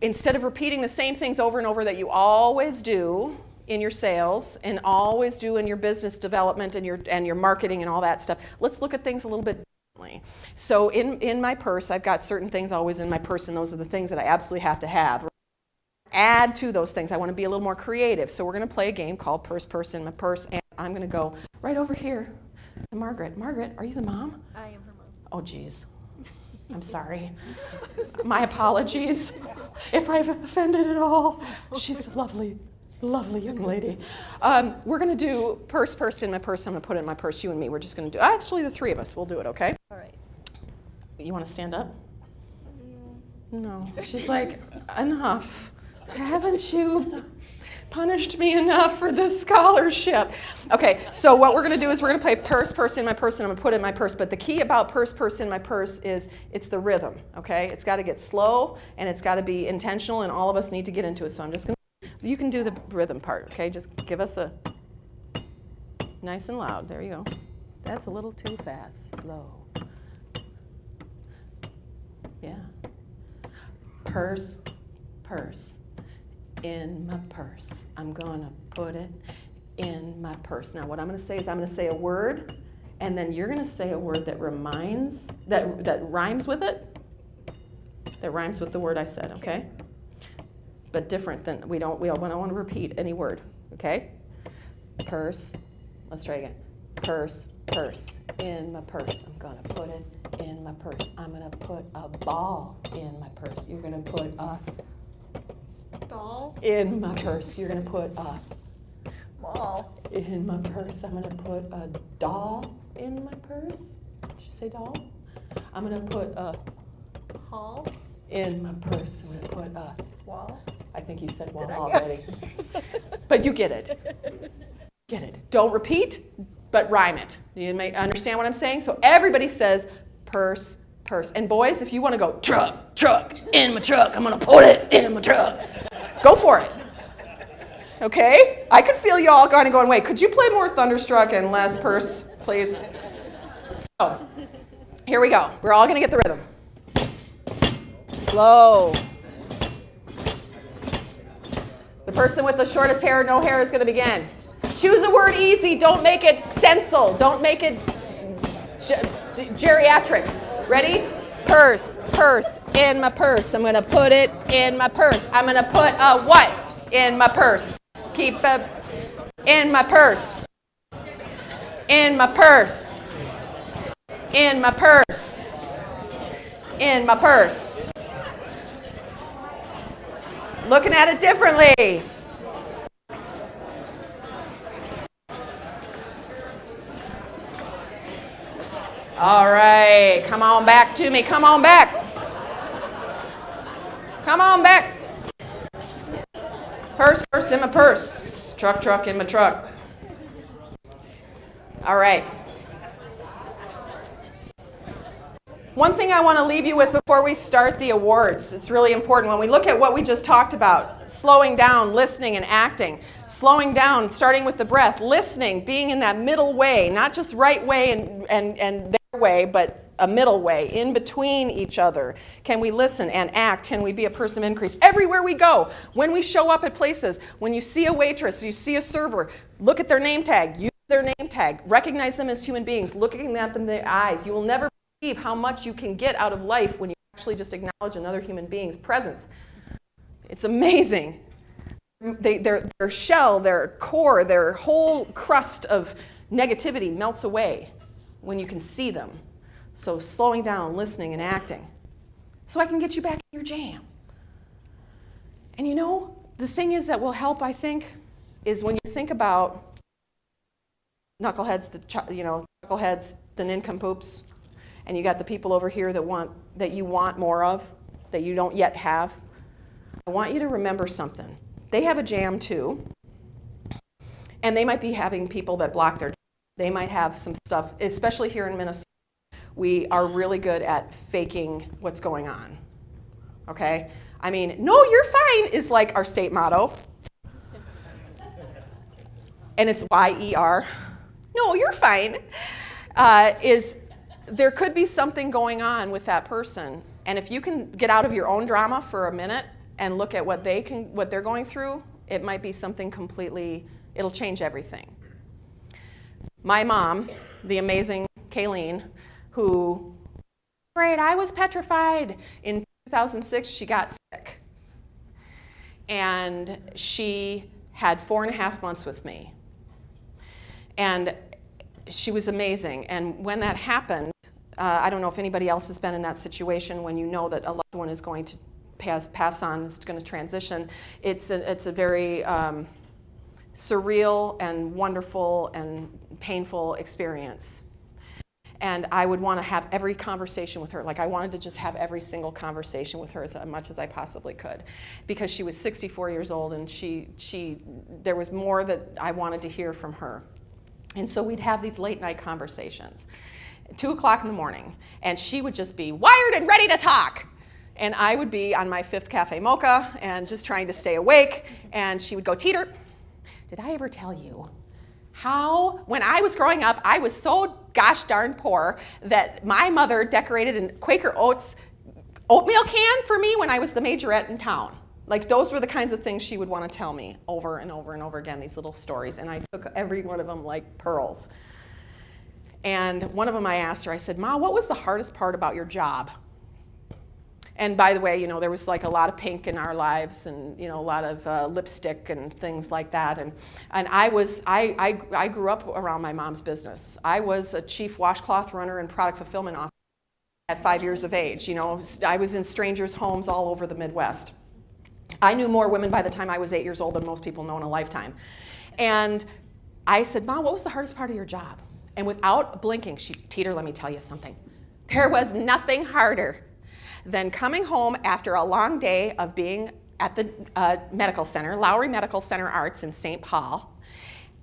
Instead of repeating the same things over and over that you always do in your sales and always do in your business development and your marketing and all that stuff, let's look at things a little bit differently. So in my purse, I've got certain things always in my purse, and those are the things that I absolutely have to have. Add to those things. I want to be a little more creative. So we're going to play a game called Purse in my purse, and I'm going to go right over here to Margaret. Margaret, are you the mom? I am her mom. Oh, geez. I'm sorry. My apologies if I've offended at all. She's a lovely young lady. We're going to do purse in my purse. I'm going to put it in my purse, you and me. We're just going to do, actually the three of us, we'll do it, okay? All right. You want to stand up? No. She's like, enough. Haven't you punished me enough for this scholarship? Okay, so what we're going to do is we're going to play purse in my purse, and I'm going to put it in my purse. But the key about purse in my purse is it's the rhythm, okay? It's got to get slow, and it's got to be intentional, and all of us need to get into it. So I'm just going to, you can do the rhythm part, okay? Just give us a nice and loud. There you go. That's a little too fast. Slow. Yeah. Purse. In my purse. I'm going to put it in my purse. Now what I'm going to say is I'm going to say a word, and then you're going to say a word that rhymes with it. That rhymes with the word I said, okay? But different than, we don't want to repeat any word, okay? Purse. Let's try it again. Purse in my purse. I'm going to put it in my purse. I'm going to put a ball in my purse. You're going to put a Doll. in my purse. You're going to put a Ball. in my purse. I'm going to put a doll in my purse. Did you say doll? I'm going to put a Hall. in my purse. I'm going to put a Wall. I think you said wall Did I? already. But you get it. Get it. Don't repeat, but rhyme it. You may understand what I'm saying? So everybody says purse. And boys, if you want to go truck, in my truck, I'm going to put it in my truck. Go for it. Okay? I could feel you all kind of going, wait, could you play more Thunderstruck and less purse, please? So, here we go. We're all going to get the rhythm. Slow. The person with the shortest hair, no hair, is going to begin. Choose a word easy. Don't make it stencil. Don't make it geriatric. Ready? Purse in my purse. I'm going to put it in my purse. I'm going to put a what in my purse? Keep it in my purse. In my purse. In my purse. In my purse. Looking at it differently. All right, come on back to me. Come on back. Come on back. Purse in my purse. Truck in my truck. All right. One thing I want to leave you with before we start the awards, it's really important. When we look at what we just talked about, slowing down, listening, and acting. Slowing down, starting with the breath, listening, being in that middle way, not just right way and their way, but a middle way, in between each other. Can we listen and act? Can we be a person of increase? Everywhere we go, when we show up at places, when you see a waitress, you see a server, look at their name tag, use their name tag, recognize them as human beings, looking them in the eyes. You will never believe how much you can get out of life when you actually just acknowledge another human being's presence. It's amazing. Their shell, their core, their whole crust of negativity melts away when you can see them. So slowing down, listening, and acting. So I can get you back in your jam. And you know, the thing is that will help, I think, is when you think about knuckleheads, knuckleheads, the nincompoops, and you got the people over here that you want more of, that you don't yet have. I want you to remember something. They have a jam too, and they might be having people that block their jam. They might have some stuff, especially here in Minnesota. We are really good at faking what's going on, okay? I mean, no, you're fine is like our state motto. And it's Y-E-R. No, you're fine. There could be something going on with that person. And if you can get out of your own drama for a minute and look at what they're going through, it might be something completely, it'll change everything. My mom, the amazing Kayleen, who, right, I was petrified. In 2006, she got sick. And she had 4.5 months with me. And she was amazing. And when that happened, I don't know if anybody else has been in that situation when you know that a loved one is going to pass on, is going to transition. It's a very surreal and wonderful and painful experience. And I would want to have every conversation with her. Like I wanted to just have every single conversation with her as much as I possibly could, because she was 64 years old and there was more that I wanted to hear from her. And so we'd have these late night conversations, 2 o'clock in the morning, and she would just be wired and ready to talk. And I would be on my 5th cafe mocha and just trying to stay awake, and she would go, Teeter, did I ever tell you how, when I was growing up, I was so gosh darn poor that my mother decorated a Quaker Oats oatmeal can for me when I was the majorette in town. Like those were the kinds of things she would want to tell me over and over and over again, these little stories. And I took every one of them like pearls. And one of them I asked her, I said, Ma, what was the hardest part about your job? And by the way, you know, there was like a lot of pink in our lives and, you know, a lot of lipstick and things like that. And I grew up around my mom's business. I was a chief washcloth runner and product fulfillment officer at 5 years of age. You know, I was in strangers' homes all over the Midwest. I knew more women by the time I was 8 years old than most people know in a lifetime. And I said, Mom, what was the hardest part of your job? And without blinking, Teeter, let me tell you something. There was nothing harder than coming home after a long day of being at the medical center, Lowry Medical Center Arts in St. Paul,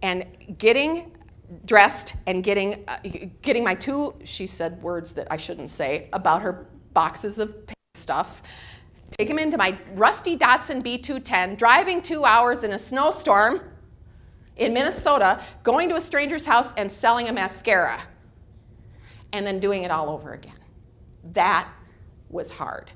and getting dressed and getting my 2, she said words that I shouldn't say, about her boxes of stuff, take them into my rusty Datsun B210, driving 2 hours in a snowstorm in Minnesota, going to a stranger's house and selling a mascara, and then doing it all over again. That was hard.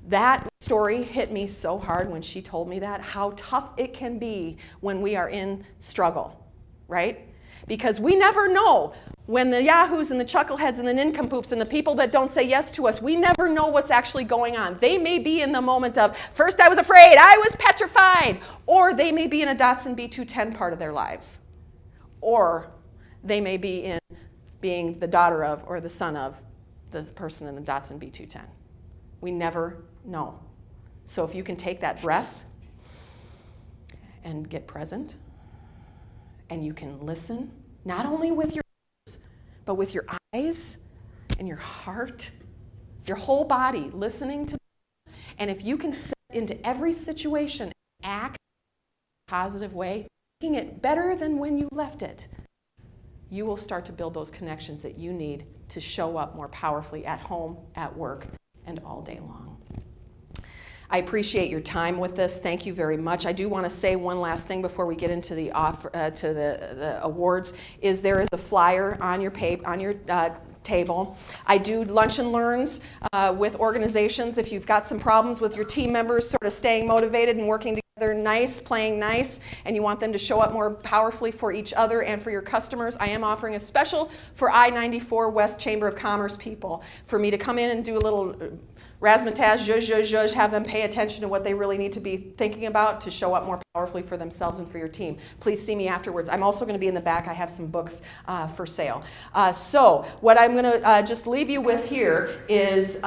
That story hit me so hard when she told me that, how tough it can be when we are in struggle, right? Because we never know when the yahoos and the chuckleheads and the nincompoops and the people that don't say yes to us, we never know what's actually going on. They may be in the moment of, first I was afraid, I was petrified, or they may be in a Datsun B210 part of their lives. Or they may be in being the daughter of or the son of the person in the Datsun B210. We never know. So if you can take that breath and get present, and you can listen, not only with your ears, but with your eyes and your heart, your whole body, listening to them. And if you can sit into every situation and act in a positive way, making it better than when you left it, you will start to build those connections that you need to show up more powerfully at home, at work, and all day long. I appreciate your time with this. Thank you very much. I do want to say one last thing before we get into the awards. There is a flyer on your table. I do lunch and learns with organizations. If you've got some problems with your team members sort of staying motivated and working together nice, playing nice, and you want them to show up more powerfully for each other and for your customers, I am offering a special for I-94 West Chamber of Commerce people for me to come in and do a little razzmatazz, zhuzh, have them pay attention to what they really need to be thinking about to show up more powerfully for themselves and for your team. Please see me afterwards. I'm also going to be in the back. I have some books for sale. So what I'm going to just leave you with here is,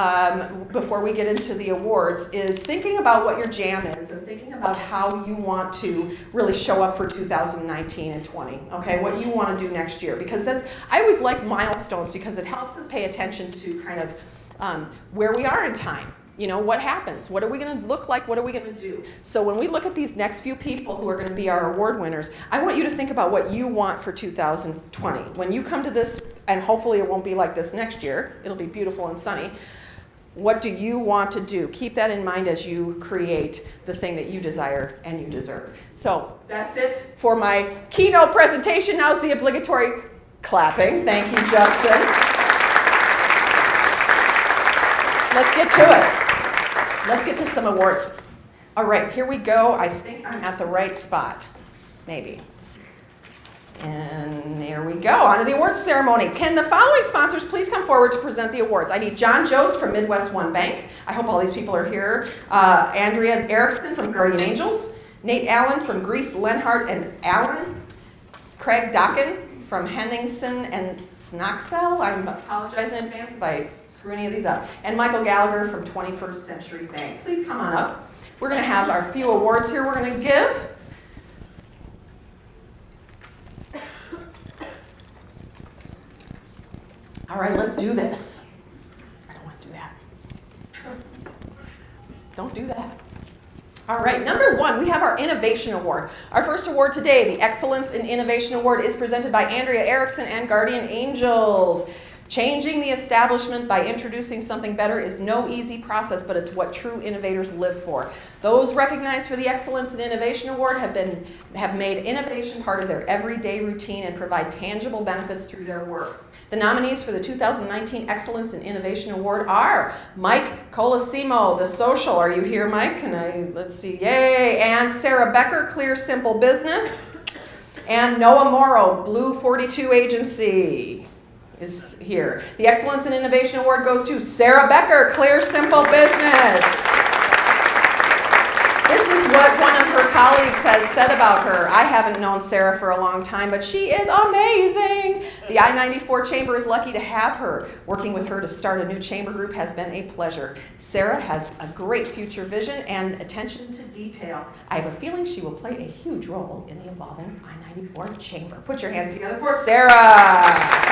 before we get into the awards, is thinking about what your jam is and thinking about how you want to really show up for 2019 and 20, okay? What you want to do next year. Because I always like milestones because it helps us pay attention to kind of where we are in time. You know, what happens? What are we going to look like? What are we going to do? So when we look at these next few people who are going to be our award winners, I want you to think about what you want for 2020. When you come to this, and hopefully it won't be like this next year, it'll be beautiful and sunny, what do you want to do? Keep that in mind as you create the thing that you desire and you deserve. So that's it for my keynote presentation. Now's the obligatory clapping. Thank you, Justin. Let's get to it. Let's get to some awards. All right, here we go. I think I'm at the right spot, maybe. And there we go. On to the awards ceremony. Can the following sponsors please come forward to present the awards? I need John Jost from Midwest One Bank. I hope all these people are here. Andrea Erickson from Guardian Angels. Nate Allen from Grease, Lenhart and Allen. Craig Docken from Henningsen and Snoxell. I apologize in advance if I screw any of these up. And Michael Gallagher from 21st Century Bank. Please come on up. We're going to have our few awards here we're going to give. All right, let's do this. I don't want to do that. Don't do that. All right, number one, we have our Innovation Award. Our first award today, the Excellence in Innovation Award, is presented by Andrea Erickson and Guardian Angels. Changing the establishment by introducing something better is no easy process, but it's what true innovators live for. Those recognized for the Excellence in Innovation Award have made innovation part of their everyday routine and provide tangible benefits through their work. The nominees for the 2019 Excellence in Innovation Award are Mike Colosimo, The Social. Are you here, Mike? Let's see, yay. And Sarah Becker, Clear Simple Business. And Noah Morrow, Blue 42 Agency is here. The Excellence in Innovation Award goes to Sarah Becker, Clear Simple Business. This is what one of her colleagues has said about her. I haven't known Sarah for a long time, but she is amazing. The I-94 Chamber is lucky to have her. Working with her to start a new chamber group has been a pleasure. Sarah has a great future vision and attention to detail. I have a feeling she will play a huge role in the evolving I-94 Chamber. Put your hands together for Sarah.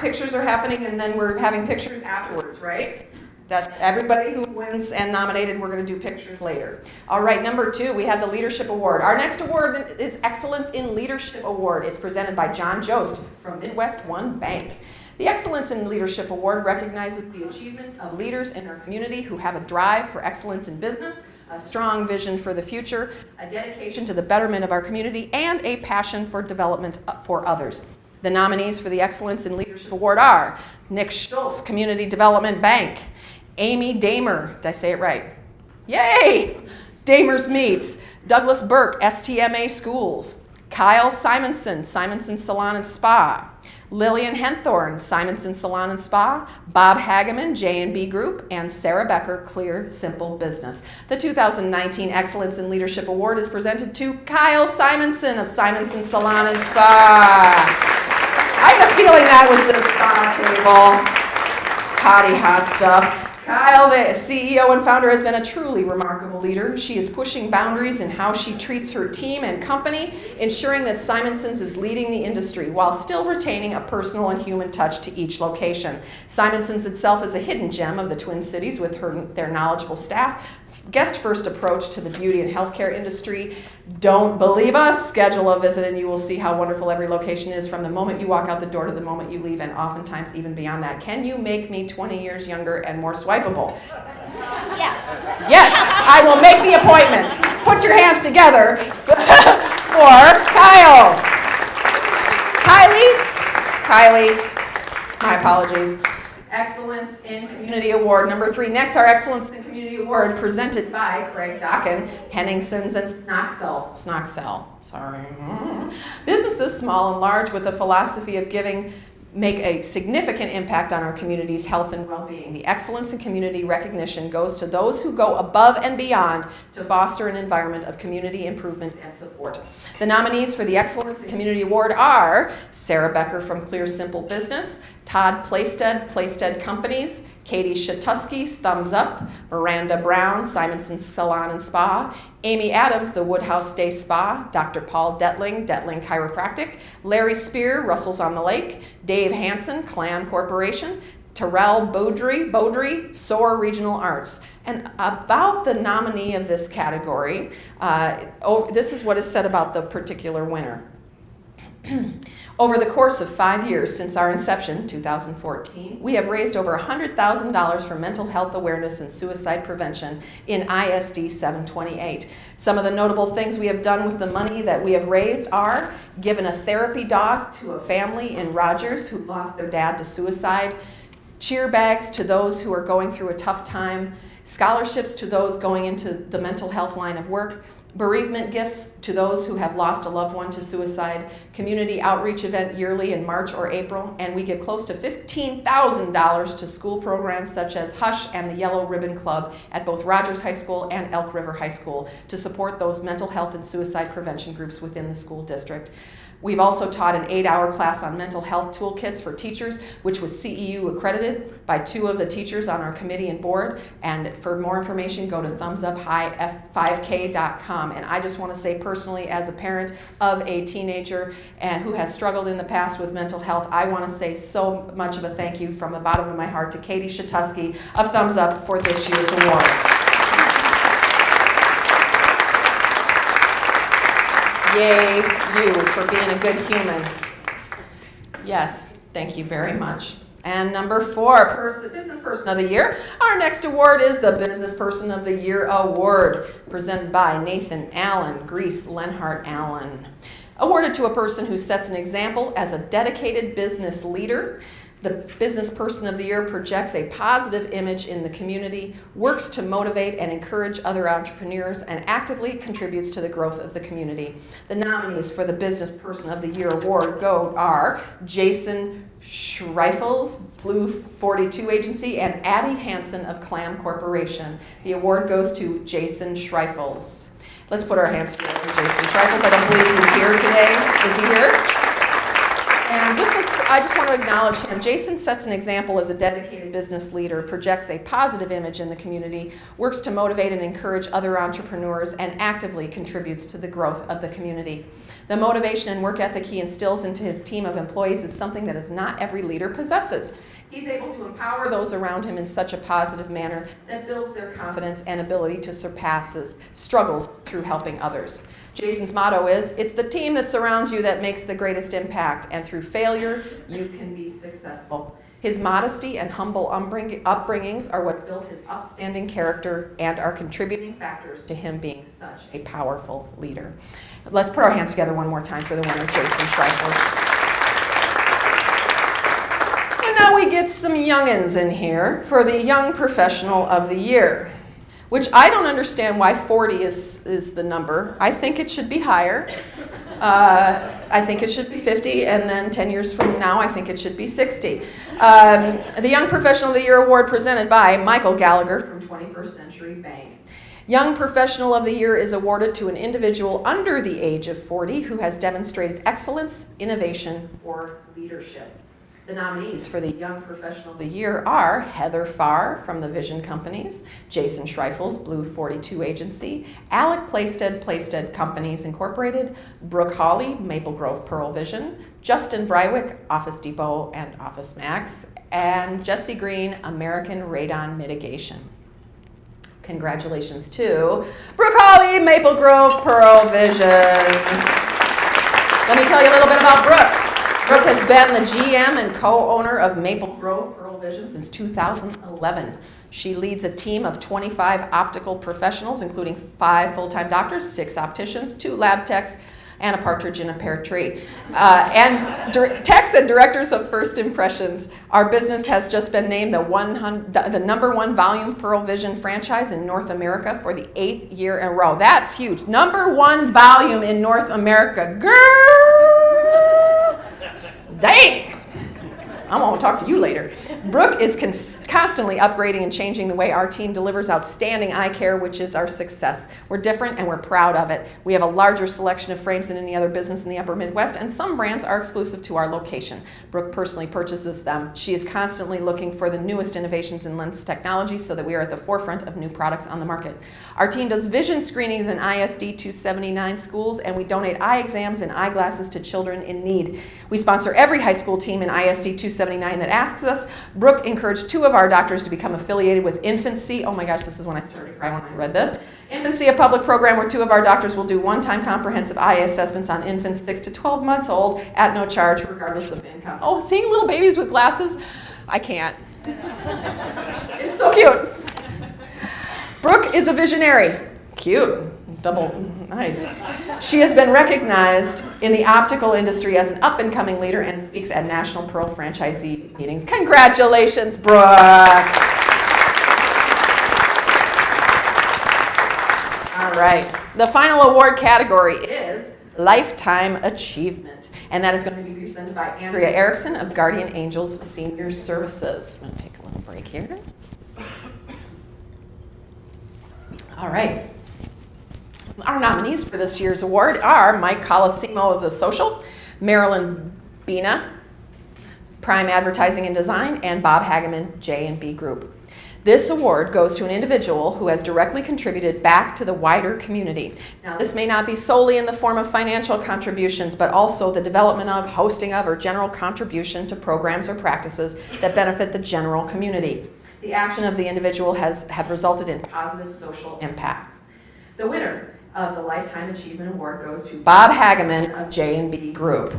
Pictures are happening, and then we're having pictures afterwards, right? That's everybody who wins and nominated, we're going to do pictures later. All right, number two, we have the Leadership Award. Our next award is Excellence in Leadership Award. It's presented by John Jost from Midwest One Bank. The Excellence in Leadership Award recognizes the achievement of leaders in our community who have a drive for excellence in business, a strong vision for the future, a dedication to the betterment of our community, and a passion for development for others. The nominees for the Excellence in Leadership Award are Nick Schultz, Community Development Bank, Amy Damer, did I say it right? Yay! Damer's Meats, Douglas Burke, STMA Schools, Kyle Simonson, Simonson Salon and Spa, Lillian Henthorn, Simonson Salon and Spa, Bob Hageman, J&B Group, and Sarah Becker, Clear Simple Business. The 2019 Excellence in Leadership Award is presented to Kyle Simonson of Simonson Salon and Spa. I had a feeling that was the spa table. Hottie hot stuff. Kyle, the CEO and founder, has been a truly remarkable leader. She is pushing boundaries in how she treats her team and company, ensuring that Simonson's is leading the industry while still retaining a personal and human touch to each location. Simonson's itself is a hidden gem of the Twin Cities with their knowledgeable staff, guest-first approach to the beauty and healthcare industry. Don't believe us? Schedule a visit and you will see how wonderful every location is from the moment you walk out the door to the moment you leave, and oftentimes even beyond that. Can you make me 20 years younger and more swipeable? Yes. Yes, I will make the appointment. Put your hands together for Kyle. Kylie, my apologies. Excellence in Community Award number 3. Next, our Excellence in Community Award presented by Craig Docken, Henningsons, and Snoxell. Sorry. Businesses, small and large, with a philosophy of giving, make a significant impact on our community's health and well-being. The excellence in community recognition goes to those who go above and beyond to foster an environment of community improvement and support. The nominees for the Excellence in Community Award are Sarah Becker from Clear Simple Business, Todd Plaisted Companies, Katie Shatusky, Thumbs Up, Miranda Brown, Simonson's Salon and Spa, Amy Adams, the Woodhouse Day Spa, Dr. Paul Detling, Detling Chiropractic, Larry Spear, Russell's on the Lake, Dave Hansen, Clam Corporation, Terrell Beaudry, SOAR Regional Arts. And about the nominee of this category, this is what is said about the particular winner. Over the course of 5 years since our inception, 2014, we have raised over $100,000 for mental health awareness and suicide prevention in ISD 728. Some of the notable things we have done with the money that we have raised are given a therapy dog to a family in Rogers who lost their dad to suicide, cheer bags to those who are going through a tough time, scholarships to those going into the mental health line of work, bereavement gifts to those who have lost a loved one to suicide, community outreach event yearly in March or April, and we give close to $15,000 to school programs such as Hush and the Yellow Ribbon Club at both Rogers High School and Elk River High School to support those mental health and suicide prevention groups within the school district. We've also taught an 8-hour class on mental health toolkits for teachers, which was CEU accredited by 2 of the teachers on our committee and board. And for more information, go to thumbsupf5k.com. And I just want to say personally, as a parent of a teenager and who has struggled in the past with mental health, I want to say so much of a thank you from the bottom of my heart to Katie Shatusky of Thumbs Up for this year's award. Yay, you, for being a good human. Yes, thank you very much. And number 4, Business Person of the Year. Our next award is the Business Person of the Year Award, presented by Nathan Allen, Grease Lenhart Allen. Awarded to a person who sets an example as a dedicated business leader. The Business Person of the Year projects a positive image in the community, works to motivate and encourage other entrepreneurs, and actively contributes to the growth of the community. The nominees for the Business Person of the Year Award are Jason Schreifels, Blue 42 Agency, and Addie Hansen of Clam Corporation. The award goes to Jason Schreifels. Let's put our hands together for Jason Schreifels. I don't believe he's here today. Is he here? And I just want to acknowledge him. Jason sets an example as a dedicated business leader, projects a positive image in the community, works to motivate and encourage other entrepreneurs, and actively contributes to the growth of the community. The motivation and work ethic he instills into his team of employees is something that is not every leader possesses. He's able to empower those around him in such a positive manner that builds their confidence and ability to surpass struggles through helping others. Jason's motto is, "It's the team that surrounds you that makes the greatest impact, and through failure, you can be successful." His modesty and humble upbringings are what built his upstanding character and are contributing factors to him being such a powerful leader. Let's put our hands together one more time for the winner, Jason Schreifels. And now we get some youngins in here for the Young Professional of the Year, which I don't understand why 40 is the number. I think it should be higher. I think it should be 50, and then 10 years from now, I think it should be 60. The Young Professional of the Year Award presented by Michael Gallagher from 21st Century Bank. Young Professional of the Year is awarded to an individual under the age of 40 who has demonstrated excellence, innovation, or leadership. The nominees for the Young Professional of the Year are Heather Farr from the Vision Companies, Jason Schreifels, Blue 42 Agency, Alec Plaisted Companies Incorporated, Brooke Hawley, Maple Grove Pearl Vision, Justin Brywick, Office Depot and Office Max, and Jesse Green, American Radon Mitigation. Congratulations to Brooke Hawley, Maple Grove, Pearl Vision. Let me tell you a little bit about Brooke. Brooke has been the GM and co-owner of Maple Grove Pearl Vision since 2011. She leads a team of 25 optical professionals, including 5 full-time doctors, 6 opticians, 2 lab techs, and a partridge in a pear tree. Techs and directors of First Impressions. Our business has just been named the #1 volume Pearl Vision franchise in North America for the 8th year in a row. That's huge. #1 volume in North America. Girl! Dang! I won't talk to you later. Brooke is constantly upgrading and changing the way our team delivers outstanding eye care, which is our success. We're different and we're proud of it. We have a larger selection of frames than any other business in the upper Midwest, and some brands are exclusive to our location. Brooke personally purchases them. She is constantly looking for the newest innovations in lens technology so that we are at the forefront of new products on the market. Our team does vision screenings in ISD 279 schools, and we donate eye exams and eyeglasses to children in need. We sponsor every high school team in ISD 279 that asks us. Brooke encouraged 2 of our doctors to become affiliated with Infancy. Oh my gosh, this is when I started to cry when I read this. Infancy, a public program where 2 of our doctors will do one-time comprehensive eye assessments on infants 6 to 12 months old at no charge, regardless of income. Oh, seeing little babies with glasses, I can't. It's so cute. Brooke is a visionary. Cute. Double nice. She has been recognized in the optical industry as an up-and-coming leader and speaks at National Pearl franchisee meetings. Congratulations, Brooke. All right. The final award category is Lifetime Achievement, and that is going to be presented by Andrea Erickson of Guardian Angels Senior Services. I'm going to take a little break here. All right. Our nominees for this year's award are Mike Colosimo of The Social, Marilyn Bina, Prime Advertising and Design, and Bob Hageman, J&B Group. This award goes to an individual who has directly contributed back to the wider community. Now, this may not be solely in the form of financial contributions, but also the development of, hosting of, or general contribution to programs or practices that benefit the general community. The action of the individual have resulted in positive social impacts. The winner of the Lifetime Achievement Award goes to Bob Hageman of J&B Group.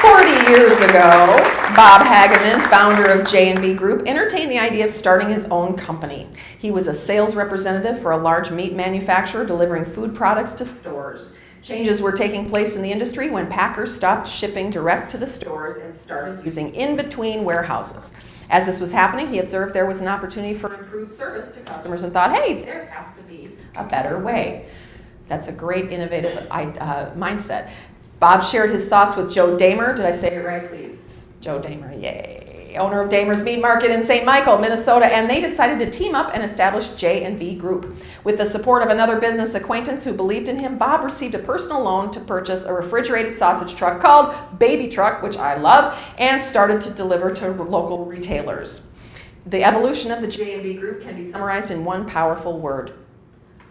40 years ago, Bob Hageman, founder of J&B Group, entertained the idea of starting his own company. He was a sales representative for a large meat manufacturer delivering food products to stores. Changes were taking place in the industry when packers stopped shipping direct to the stores and started using in-between warehouses. As this was happening, he observed there was an opportunity for improved service to customers and thought, hey, there has to be a better way. That's a great innovative mindset. Bob shared his thoughts with Joe Damer. Did I say it right, please? Joe Damer, yay. Owner of Damer's Meat Market in St. Michael, Minnesota, and they decided to team up and establish J&B Group. With the support of another business acquaintance who believed in him, Bob received a personal loan to purchase a refrigerated sausage truck called Baby Truck, which I love, and started to deliver to local retailers. The evolution of the J&B Group can be summarized in one powerful word: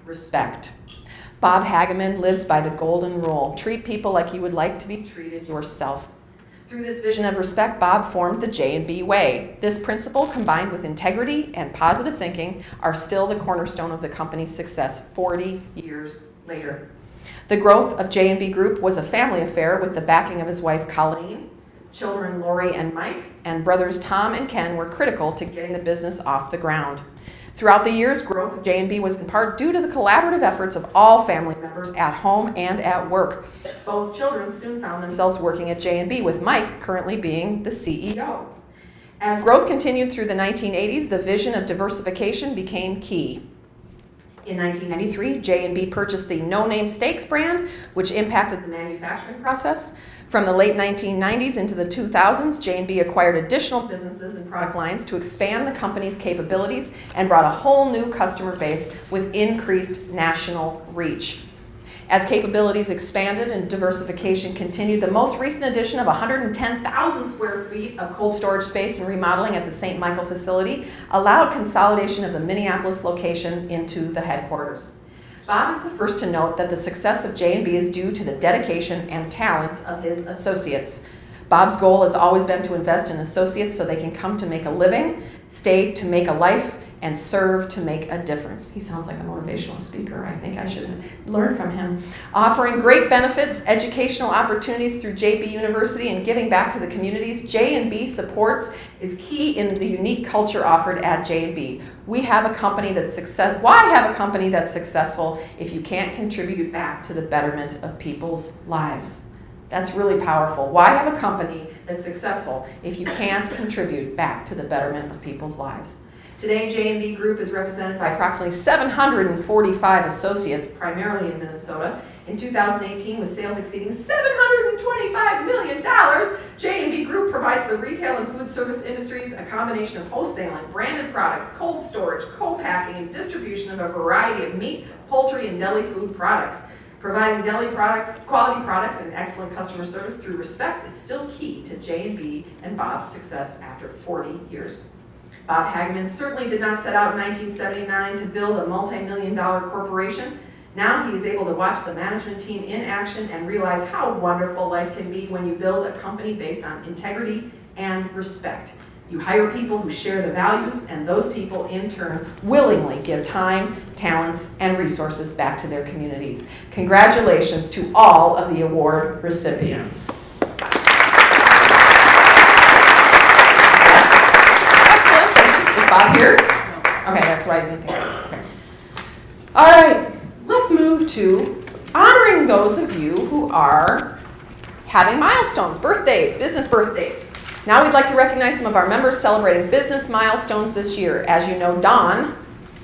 respect. Bob Hageman lives by the golden rule: treat people like you would like to be treated yourself. Through this vision of respect, Bob formed the J&B Way. This principle, combined with integrity and positive thinking, are still the cornerstone of the company's success 40 years later. The growth of J&B Group was a family affair with the backing of his wife Colleen. Children Lori and Mike and brothers Tom and Ken were critical to getting the business off the ground. Throughout the years, growth of J&B was in part due to the collaborative efforts of all family members at home and at work. Both children soon found themselves working at J&B, with Mike currently being the CEO. As growth continued through the 1980s, the vision of diversification became key. In 1993, J&B purchased the No Name Steaks brand, which impacted the manufacturing process. From the late 1990s into the 2000s, J&B acquired additional businesses and product lines to expand the company's capabilities and brought a whole new customer base with increased national reach. As capabilities expanded and diversification continued, the most recent addition of 110,000 square feet of cold storage space and remodeling at the St. Michael facility allowed consolidation of the Minneapolis location into the headquarters. Bob is the first to note that the success of J&B is due to the dedication and talent of his associates. Bob's goal has always been to invest in associates so they can come to make a living, stay to make a life, and serve to make a difference. He sounds like a motivational speaker. I think I should learn from him. Offering great benefits, educational opportunities through JB University, and giving back to the communities J&B supports is key in the unique culture offered at J&B. We have a company that's successful. Why have a company that's successful if you can't contribute back to the betterment of people's lives? That's really powerful. Why have a company that's successful if you can't contribute back to the betterment of people's lives? Today, J&B Group is represented by approximately 745 associates, primarily in Minnesota. In 2018, with sales exceeding $725 million, J&B Group provides the retail and food service industries a combination of wholesaling, branded products, cold storage, co-packing, and distribution of a variety of meat, poultry, and deli food products. Providing deli products, quality products, and excellent customer service through respect is still key to J&B and Bob's success after 40 years. Bob Hageman certainly did not set out in 1979 to build a multi-million-dollar corporation. Now he is able to watch the management team in action and realize how wonderful life can be when you build a company based on integrity and respect. You hire people who share the values, and those people in turn willingly give time, talents, and resources back to their communities. Congratulations to all of the award recipients. Bob here? Okay, that's why I didn't think so. Okay. All right, let's move to honoring those of you who are having milestones, birthdays, business birthdays. Now we'd like to recognize some of our members celebrating business milestones this year. As you know, Dawn,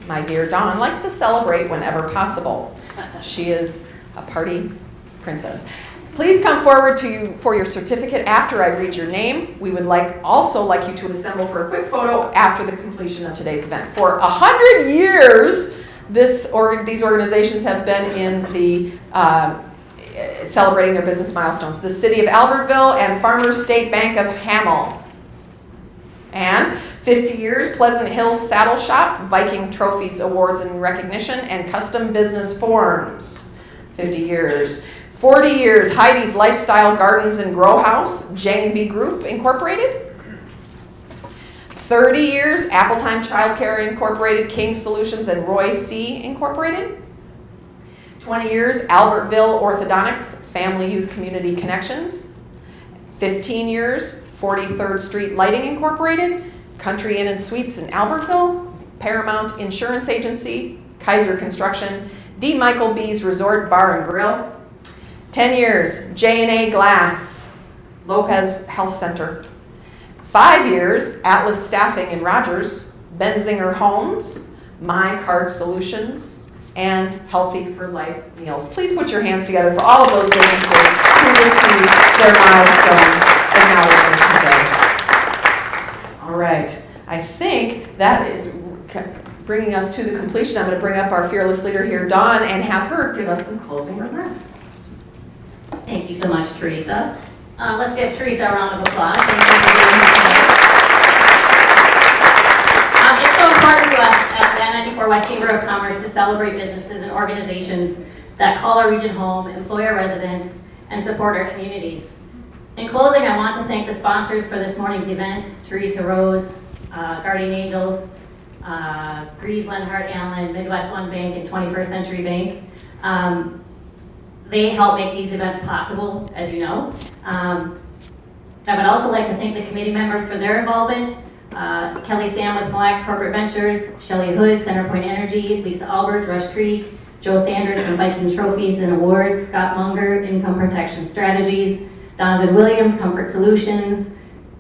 my dear Dawn, likes to celebrate whenever possible. She is a party princess. Please come forward for your certificate after I read your name. We would also like you to assemble for a quick photo after the completion of today's event. For 100 years, these organizations have been in the celebrating their business milestones. The City of Albertville and Farmers State Bank of Hamel. And 50 years, Pleasant Hill Saddle Shop, Viking Trophies, Awards and Recognition, and Custom Business Forms. 50 years. 40 years, Heidi's Lifestyle Gardens and Grow House, J&B Group Incorporated. 30 years, Appletime Childcare Incorporated, King Solutions, and Roy C. Incorporated. 20 years, Albertville Orthodontics, Family Youth Community Connections. 15 years, 43rd Street Lighting Incorporated, Country Inn and Suites in Albertville, Paramount Insurance Agency, Kaiser Construction, D. Michael B's Resort Bar and Grill. 10 years, J&A Glass, Lopez Health Center. 5 years, Atlas Staffing in Rogers, Benzinger Homes, My Card Solutions, and Healthy for Life Meals. Please put your hands together for all of those businesses who received their milestones acknowledgement today. All right, I think that is bringing us to the completion. I'm going to bring up our fearless leader here, Dawn, and have her give us some closing remarks. Thank you so much, Theresa. Let's give Theresa a round of applause. Thank you for being here today. It's so important to us at the I-94 West Chamber of Commerce to celebrate businesses and organizations that call our region home, employ our residents, and support our communities. In closing, I want to thank the sponsors for this morning's event, Theresa Rose, Guardian Angels, Grease, Lenhart, Allen, Midwest One Bank, and 21st Century Bank. They help make these events possible, as you know. I would also like to thank the committee members for their involvement. Kelly Sam with Mille Lacs Corporate Ventures, Shelley Hood, Centerpoint Energy, Lisa Albers, Rush Creek, Joe Sanders from Viking Trophies and Awards, Scott Munger, Income Protection Strategies, Donovan Williams, Comfort Solutions,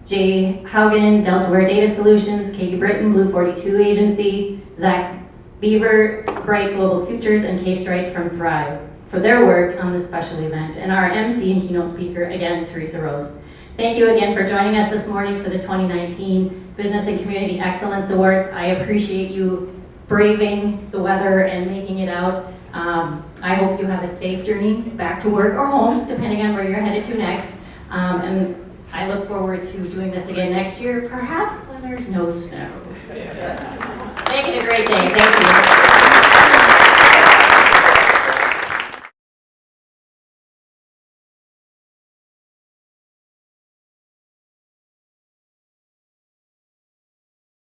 Jay Haugen, Deltaware Data Solutions, Katie Britton, Blue 42 Agency, Zach Beaver, Bright Global Futures, and Kay Strites from Thrive for their work on this special event. And our MC and keynote speaker, again, Theresa Rose. Thank you again for joining us this morning for the 2019 Business and Community Excellence Awards. I appreciate you braving the weather and making it out. I hope you have a safe journey back to work or home, depending on where you're headed to next. And I look forward to doing this again next year, perhaps when there's no snow. Make it a great day. Thank you.